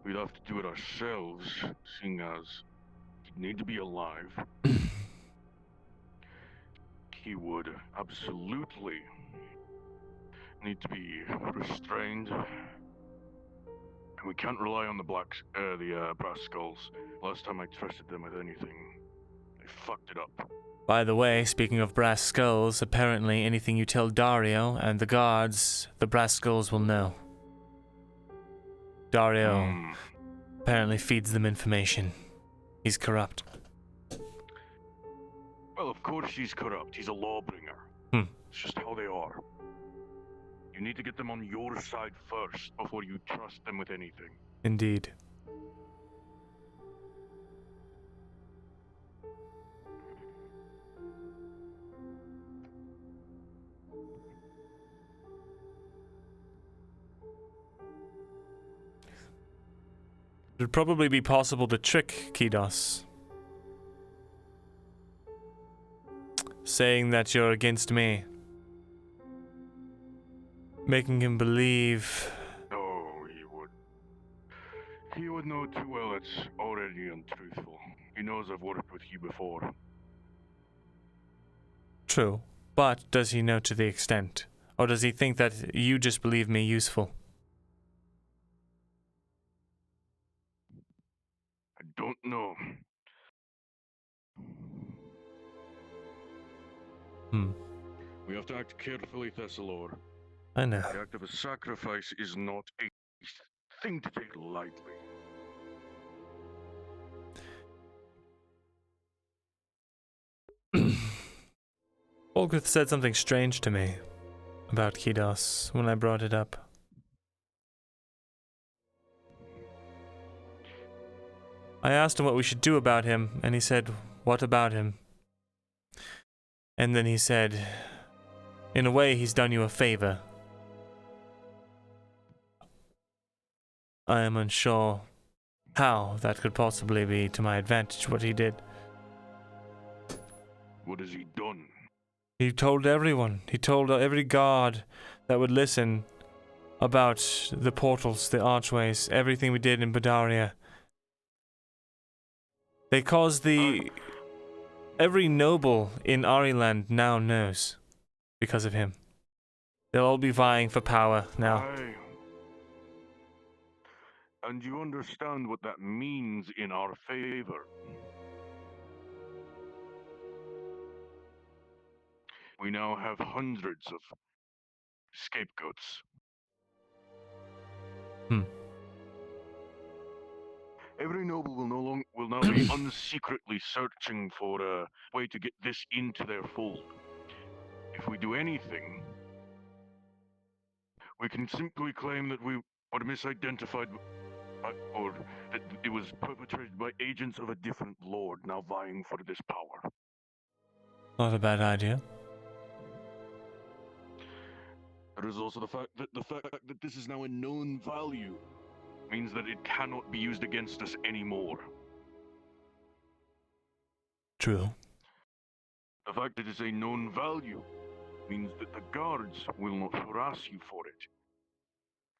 We'd have to do it ourselves, seeing as he'd need to be alive. He would absolutely need to be restrained. And we can't rely on the brass skulls. Last time I trusted them with anything, they fucked it up. By the way, speaking of brass skulls, apparently anything you tell Dario and the guards, the brass skulls will know. Dario apparently feeds them information. He's corrupt. Well, of course he's corrupt. He's a lawbringer. It's just how they are. You need to get them on your side first before you trust them with anything. Indeed. It would probably be possible to trick Kidos, saying that you're against me, making him believe. Oh, he would know too well it's already untruthful. He knows I've worked with you before. True, but does he know to the extent? Or does he think that you just believe me useful? I don't know. We have to act carefully, Thesalor. I know. The act of a sacrifice is not a thing to take lightly. Olgrith said something strange to me about Kidos when I brought it up. I asked him what we should do about him, and he said, "What about him?" And then he said, "In a way, he's done you a favor." I am unsure how that could possibly be to my advantage, what he did. What has he done? He told everyone. He told every guard that would listen about the portals, the archways, everything we did in Badaria. They caused every noble in Ariland now knows because of him. They'll all be vying for power now. Aye. And you understand what that means in our favor. We now have hundreds of scapegoats. Every noble will now be unsecretly searching for a way to get this into their fold. If we do anything, we can simply claim that we were misidentified, or that it was perpetrated by agents of a different lord now vying for this power. Not a bad idea. There is also the fact that this is now a known value means that it cannot be used against us anymore. True. The fact that it is a known value means that the guards will not harass you for it.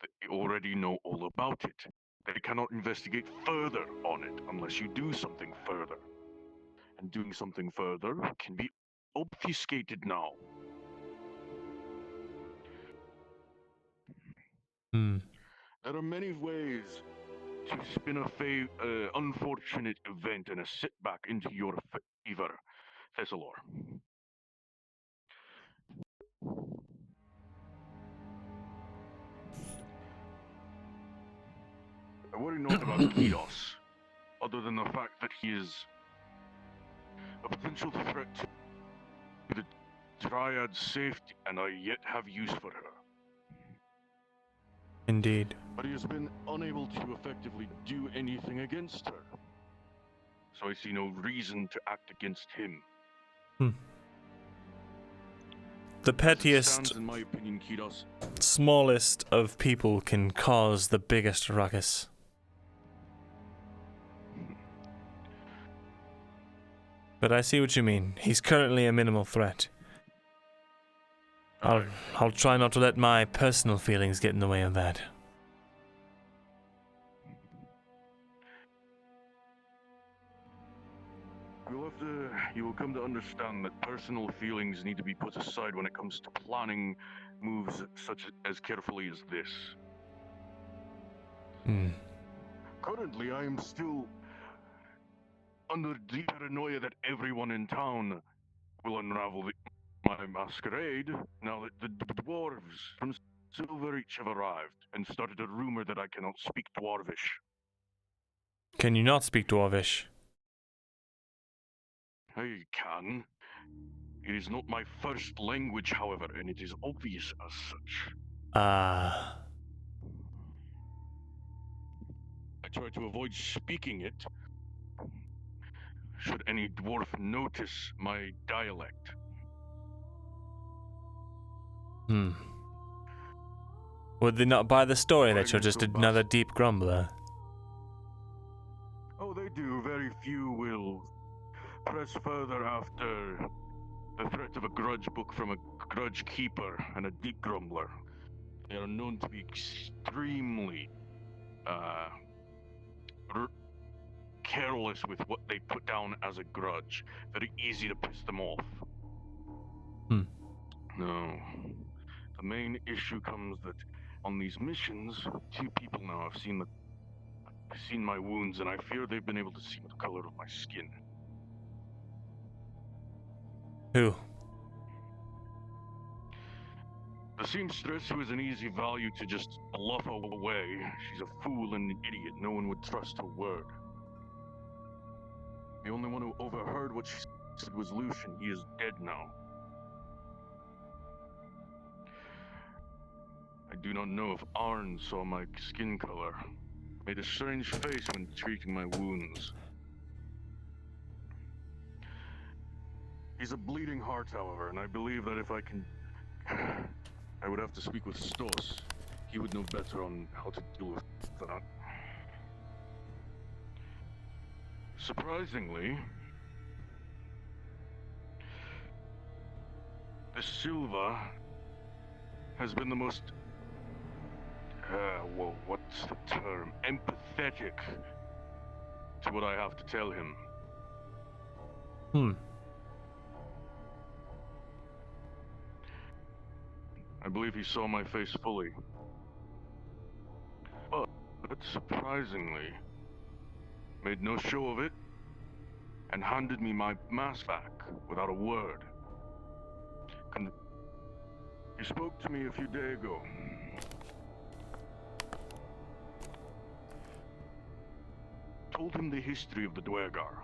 They already know all about it. They cannot investigate further on it unless you do something further. And doing something further can be obfuscated now. There are many ways to spin a unfortunate event and a setback into your favor, Thesalor. I worry not about Kidos, other than the fact that he is a potential threat to the Triad's safety, and I yet have use for her. Indeed. But he has been unable to effectively do anything against her. So I see no reason to act against him. The pettiest, Stands, in my opinion, Kidos, smallest of people can cause the biggest ruckus. But I see what you mean. He's currently a minimal threat. I'll try not to let my personal feelings get in the way of that. You will come to understand that personal feelings need to be put aside when it comes to planning moves such as carefully as this. Currently, I am still under the paranoia that everyone in town will unravel my masquerade now that the dwarves from Silverreach have arrived and started a rumor that I cannot speak Dwarvish. Can you not speak Dwarvish? I can. It is not my first language, however, and it is obvious as such. I try to avoid speaking it, should any dwarf notice my dialect. Would they not buy the story that you're just another deep grumbler? press further after the threat of a grudge book from a grudge keeper and a deep grumbler. They are known to be extremely careless with what they put down as a grudge. Very easy to piss them off. No. The main issue comes that on these missions, 2 people now have seen my wounds, and I fear they've been able to see the color of my skin. Who? The seamstress, who is an easy value to just bluff away. She's a fool and an idiot. No one would trust her word. The only one who overheard what she said was Lucian. He is dead now. I do not know if Arn saw my skin color. Made a strange face when treating my wounds. He's a bleeding heart, however, and I believe that if I can... I would have to speak with Stos. He would know better on how to deal with that. Surprisingly, the Silva has been the most... well, what's the term? Empathetic to what I have to tell him. I believe he saw my face fully. But surprisingly, made no show of it, and handed me my mask back without a word. He spoke to me a few days ago. Told him the history of the Dwegar.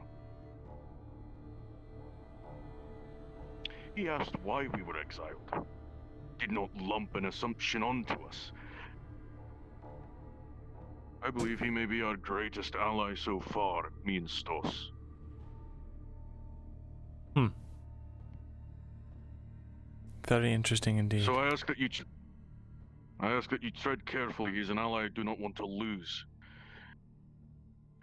He asked why we were exiled. Did not lump an assumption onto us. I believe he may be our greatest ally so far, me and Stos. Very interesting indeed. So I ask that you tread carefully. He's an ally I do not want to lose.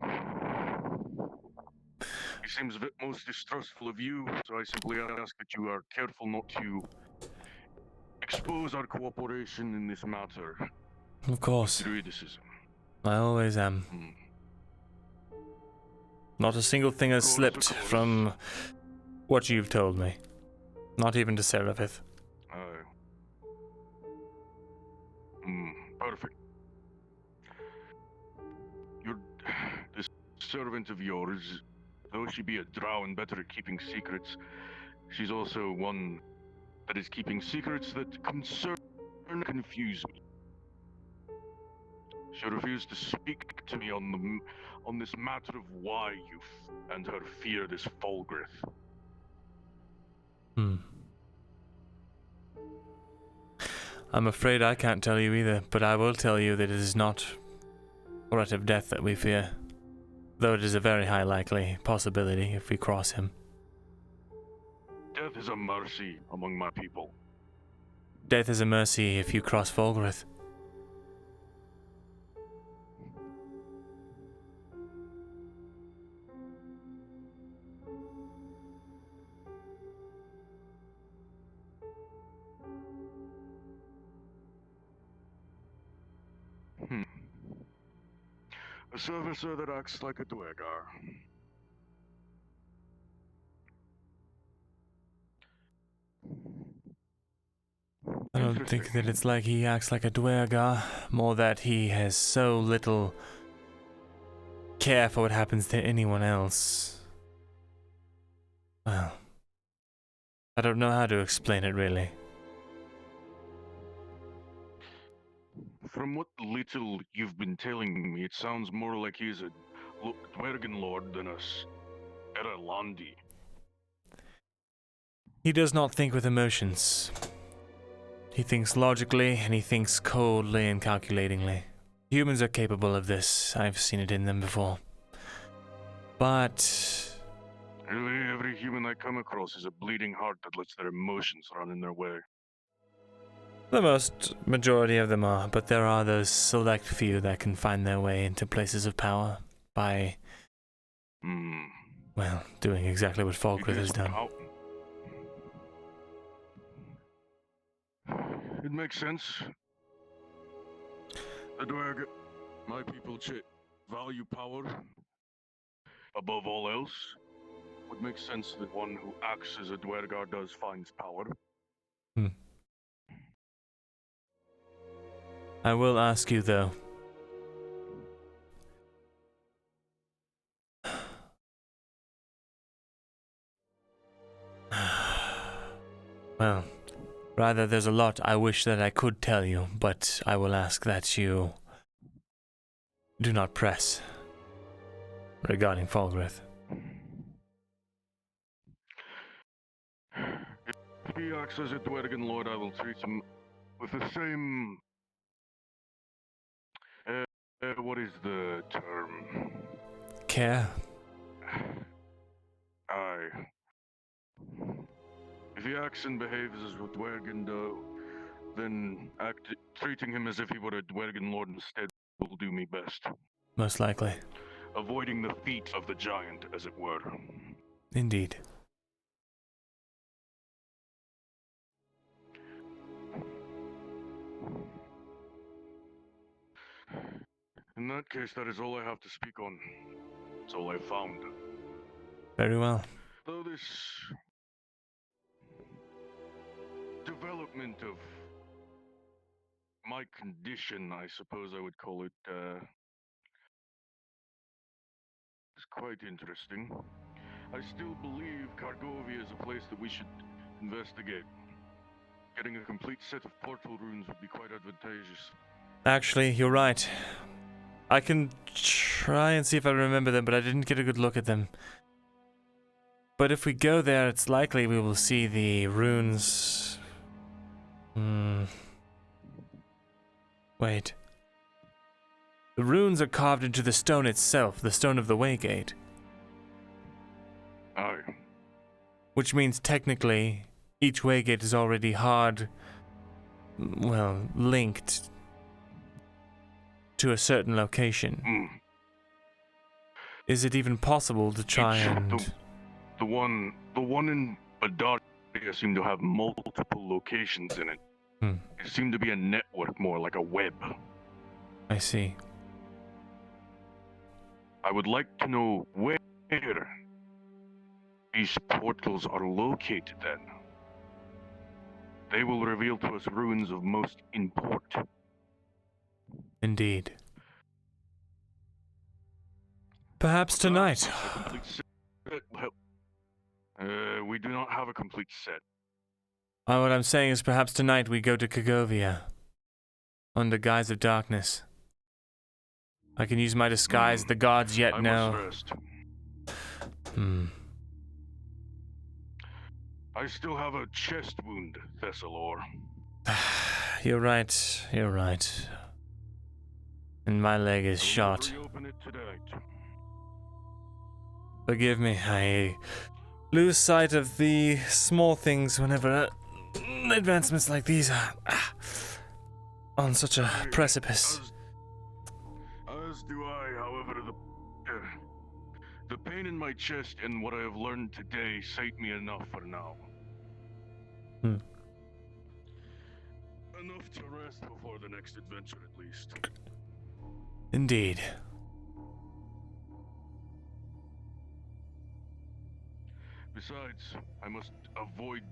He seems a bit most distrustful of you, so I simply ask that you are careful not to expose our cooperation in this matter. Of course. Druidism. I always am. Not a single thing has slipped from what you've told me. Not even to Serapith. Perfect. This servant of yours, though she be a drow and better at keeping secrets, she's also one that is keeping secrets that concern and confuse me. She refused to speak to me on this matter of why you and her fear this Fulgrith. I'm afraid I can't tell you either, but I will tell you that it is not threat of death that we fear, though it is a very high likely possibility if we cross him. Death is a mercy among my people. Death is a mercy if you cross Fulgrith. A servicer that acts like a Dwegar. I don't think that it's like he acts like a Dwegar, more that he has so little care for what happens to anyone else. Well, I don't know how to explain it really. From what little you've been telling me, it sounds more like he's a Dwergen Lord than a Erelandi. He does not think with emotions. He thinks logically, and he thinks coldly and calculatingly. Humans are capable of this. I've seen it in them before. But Really, every human I come across is a bleeding heart that lets their emotions run in their way. the majority of them are, but there are those select few that can find their way into places of power by well, doing exactly what Falkreath has done. It makes sense. The Dwerg, my people value power above all else. Would make sense that one who acts as a Dwergar does finds power. I will ask you, though. Well, rather, there's a lot I wish that I could tell you, but I will ask that you do not press regarding Falkreath. If he acts as a Dwergen Lord, I will treat him with the same... what is the term? Care? Aye. If he acts and behaves as a Dwergen do, then treating him as if he were a Dwergen Lord instead will do me best. Most likely. Avoiding the feet of the giant, as it were. Indeed. In that case, that is all I have to speak on. It's all I've found. Very well. Though this development of my condition, I suppose I would call it, is quite interesting. I still believe Kargovia is a place that we should investigate. Getting a complete set of portal runes would be quite advantageous. Actually, you're right. I can try and see if I remember them, but I didn't get a good look at them. But if we go there, it's likely we will see the runes. Wait. The runes are carved into the stone itself, the stone of the Waygate. Aye. Which means technically, each Waygate is already hard, well, linked to a certain location. Is it even possible to try and... The one in Adaria seemed to have multiple locations in it. It seemed to be a network, more like a web. I see. I would like to know where these portals are located then. They will reveal to us ruins of most import. Indeed. Perhaps tonight. We do not have a complete set. What I'm saying is perhaps tonight we go to Kagovia. Under guise of darkness. I can use my disguise, the gods yet know. I must rest. I still have a chest wound, Thesalor. You're right, you're right. And my leg is shot. Reopen it tonight. Forgive me, I lose sight of the small things whenever advancements like these are on such a precipice. As do I, however, the pain in my chest and what I have learned today sate me enough for now. Enough to rest before the next adventure, at least. Indeed. Besides, I must avoid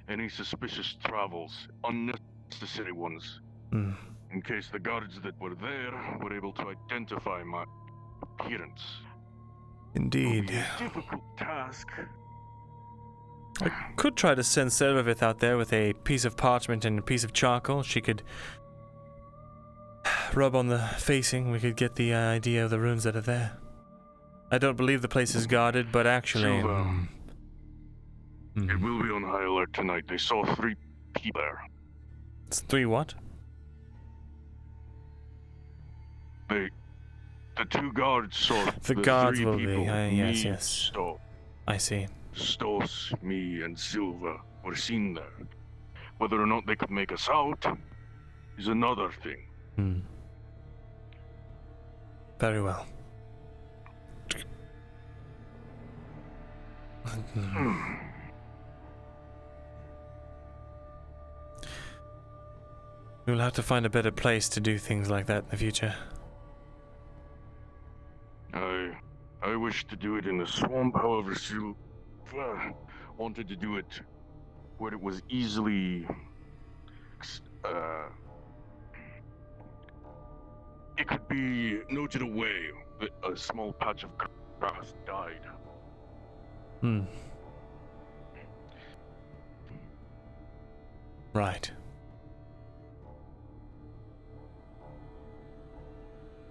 any suspicious travels, unnecessary ones, in case the guards that were there were able to identify my appearance. Indeed. It will be a difficult task. I could try to send Seravith out there with a piece of parchment and a piece of charcoal. She could rub on the facing. We could get the idea of the runes that are there. I don't believe the place is guarded, but actually... Silva, it will be on high alert tonight. They saw 3 people there. It's 3 what? The 2 guards saw The guards 3 will people. be, yes. Sto, I see. Stos, me, and Silva were seen there. Whether or not they could make us out is another thing. Very well. We'll have to find a better place to do things like that in the future. I wish to do it in the swamp, however, still wanted to do it where it was easily it could be noted away that a small patch of grass died. Right.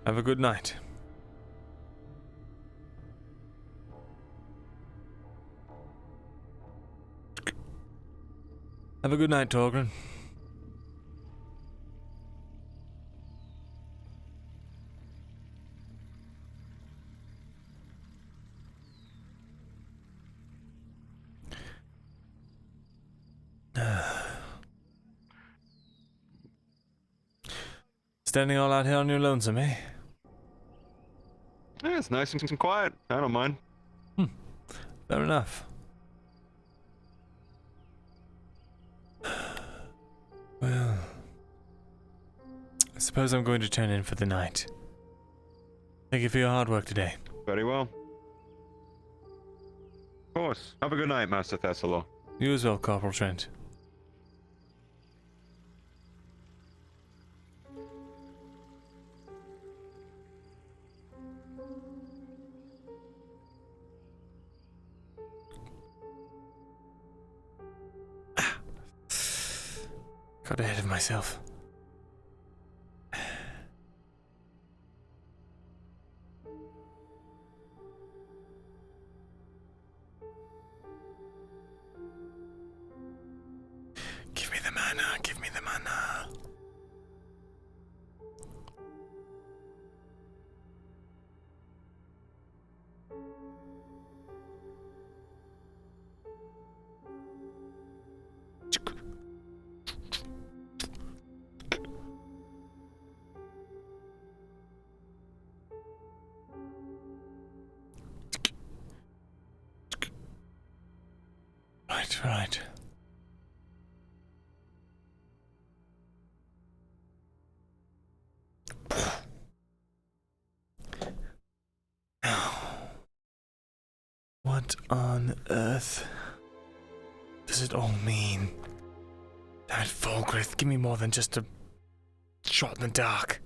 Have a good night. Have a good night, Torgrim. Standing all out here on your lonesome, eh? Yeah, it's nice and quiet. I don't mind. Fair enough. Well, I suppose I'm going to turn in for the night. Thank you for your hard work today. Very well. Of course. Have a good night, Master Thesalor. You as well, Corporal Trent. Got ahead of myself. Give me the mana, give me the mana. Right. What on earth does it all mean? Damn it, Volgrith, give me more than just a shot in the dark.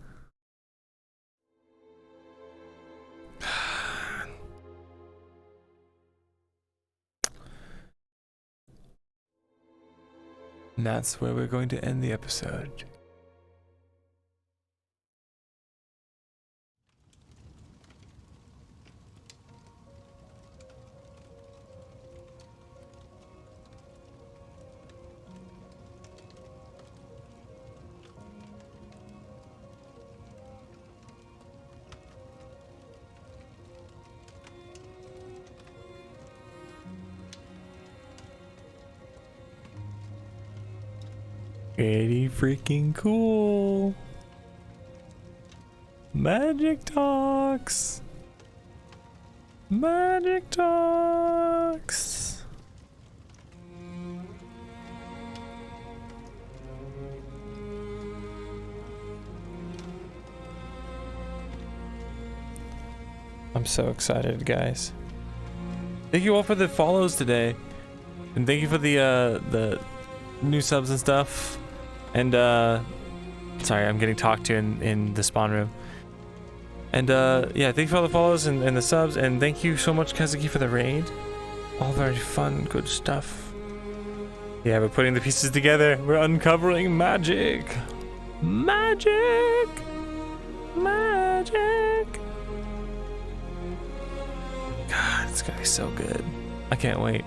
And that's where we're going to end the episode. Pretty freaking cool. Magic talks. Magic talks. I'm so excited, guys. Thank you all for the follows today. And thank you for the new subs and stuff. And sorry, I'm getting talked to in the spawn room. And yeah, thank you for all the follows and the subs, and thank you so much, Kazuki, for the raid. All very fun, good stuff. Yeah, we're putting the pieces together. We're uncovering magic. Magic. Magic. God, it's gonna be so good. I can't wait.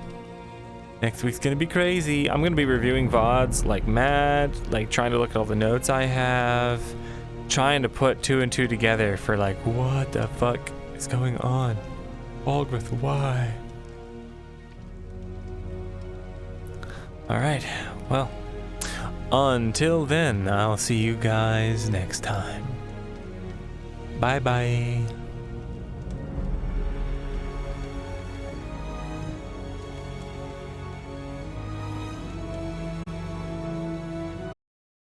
Next week's gonna be crazy. I'm gonna be reviewing VODs like mad, like trying to look at all the notes I have, trying to put 2 and 2 together for like, what the fuck is going on? Volgrith, why? Alright, well, until then, I'll see you guys next time. Bye bye.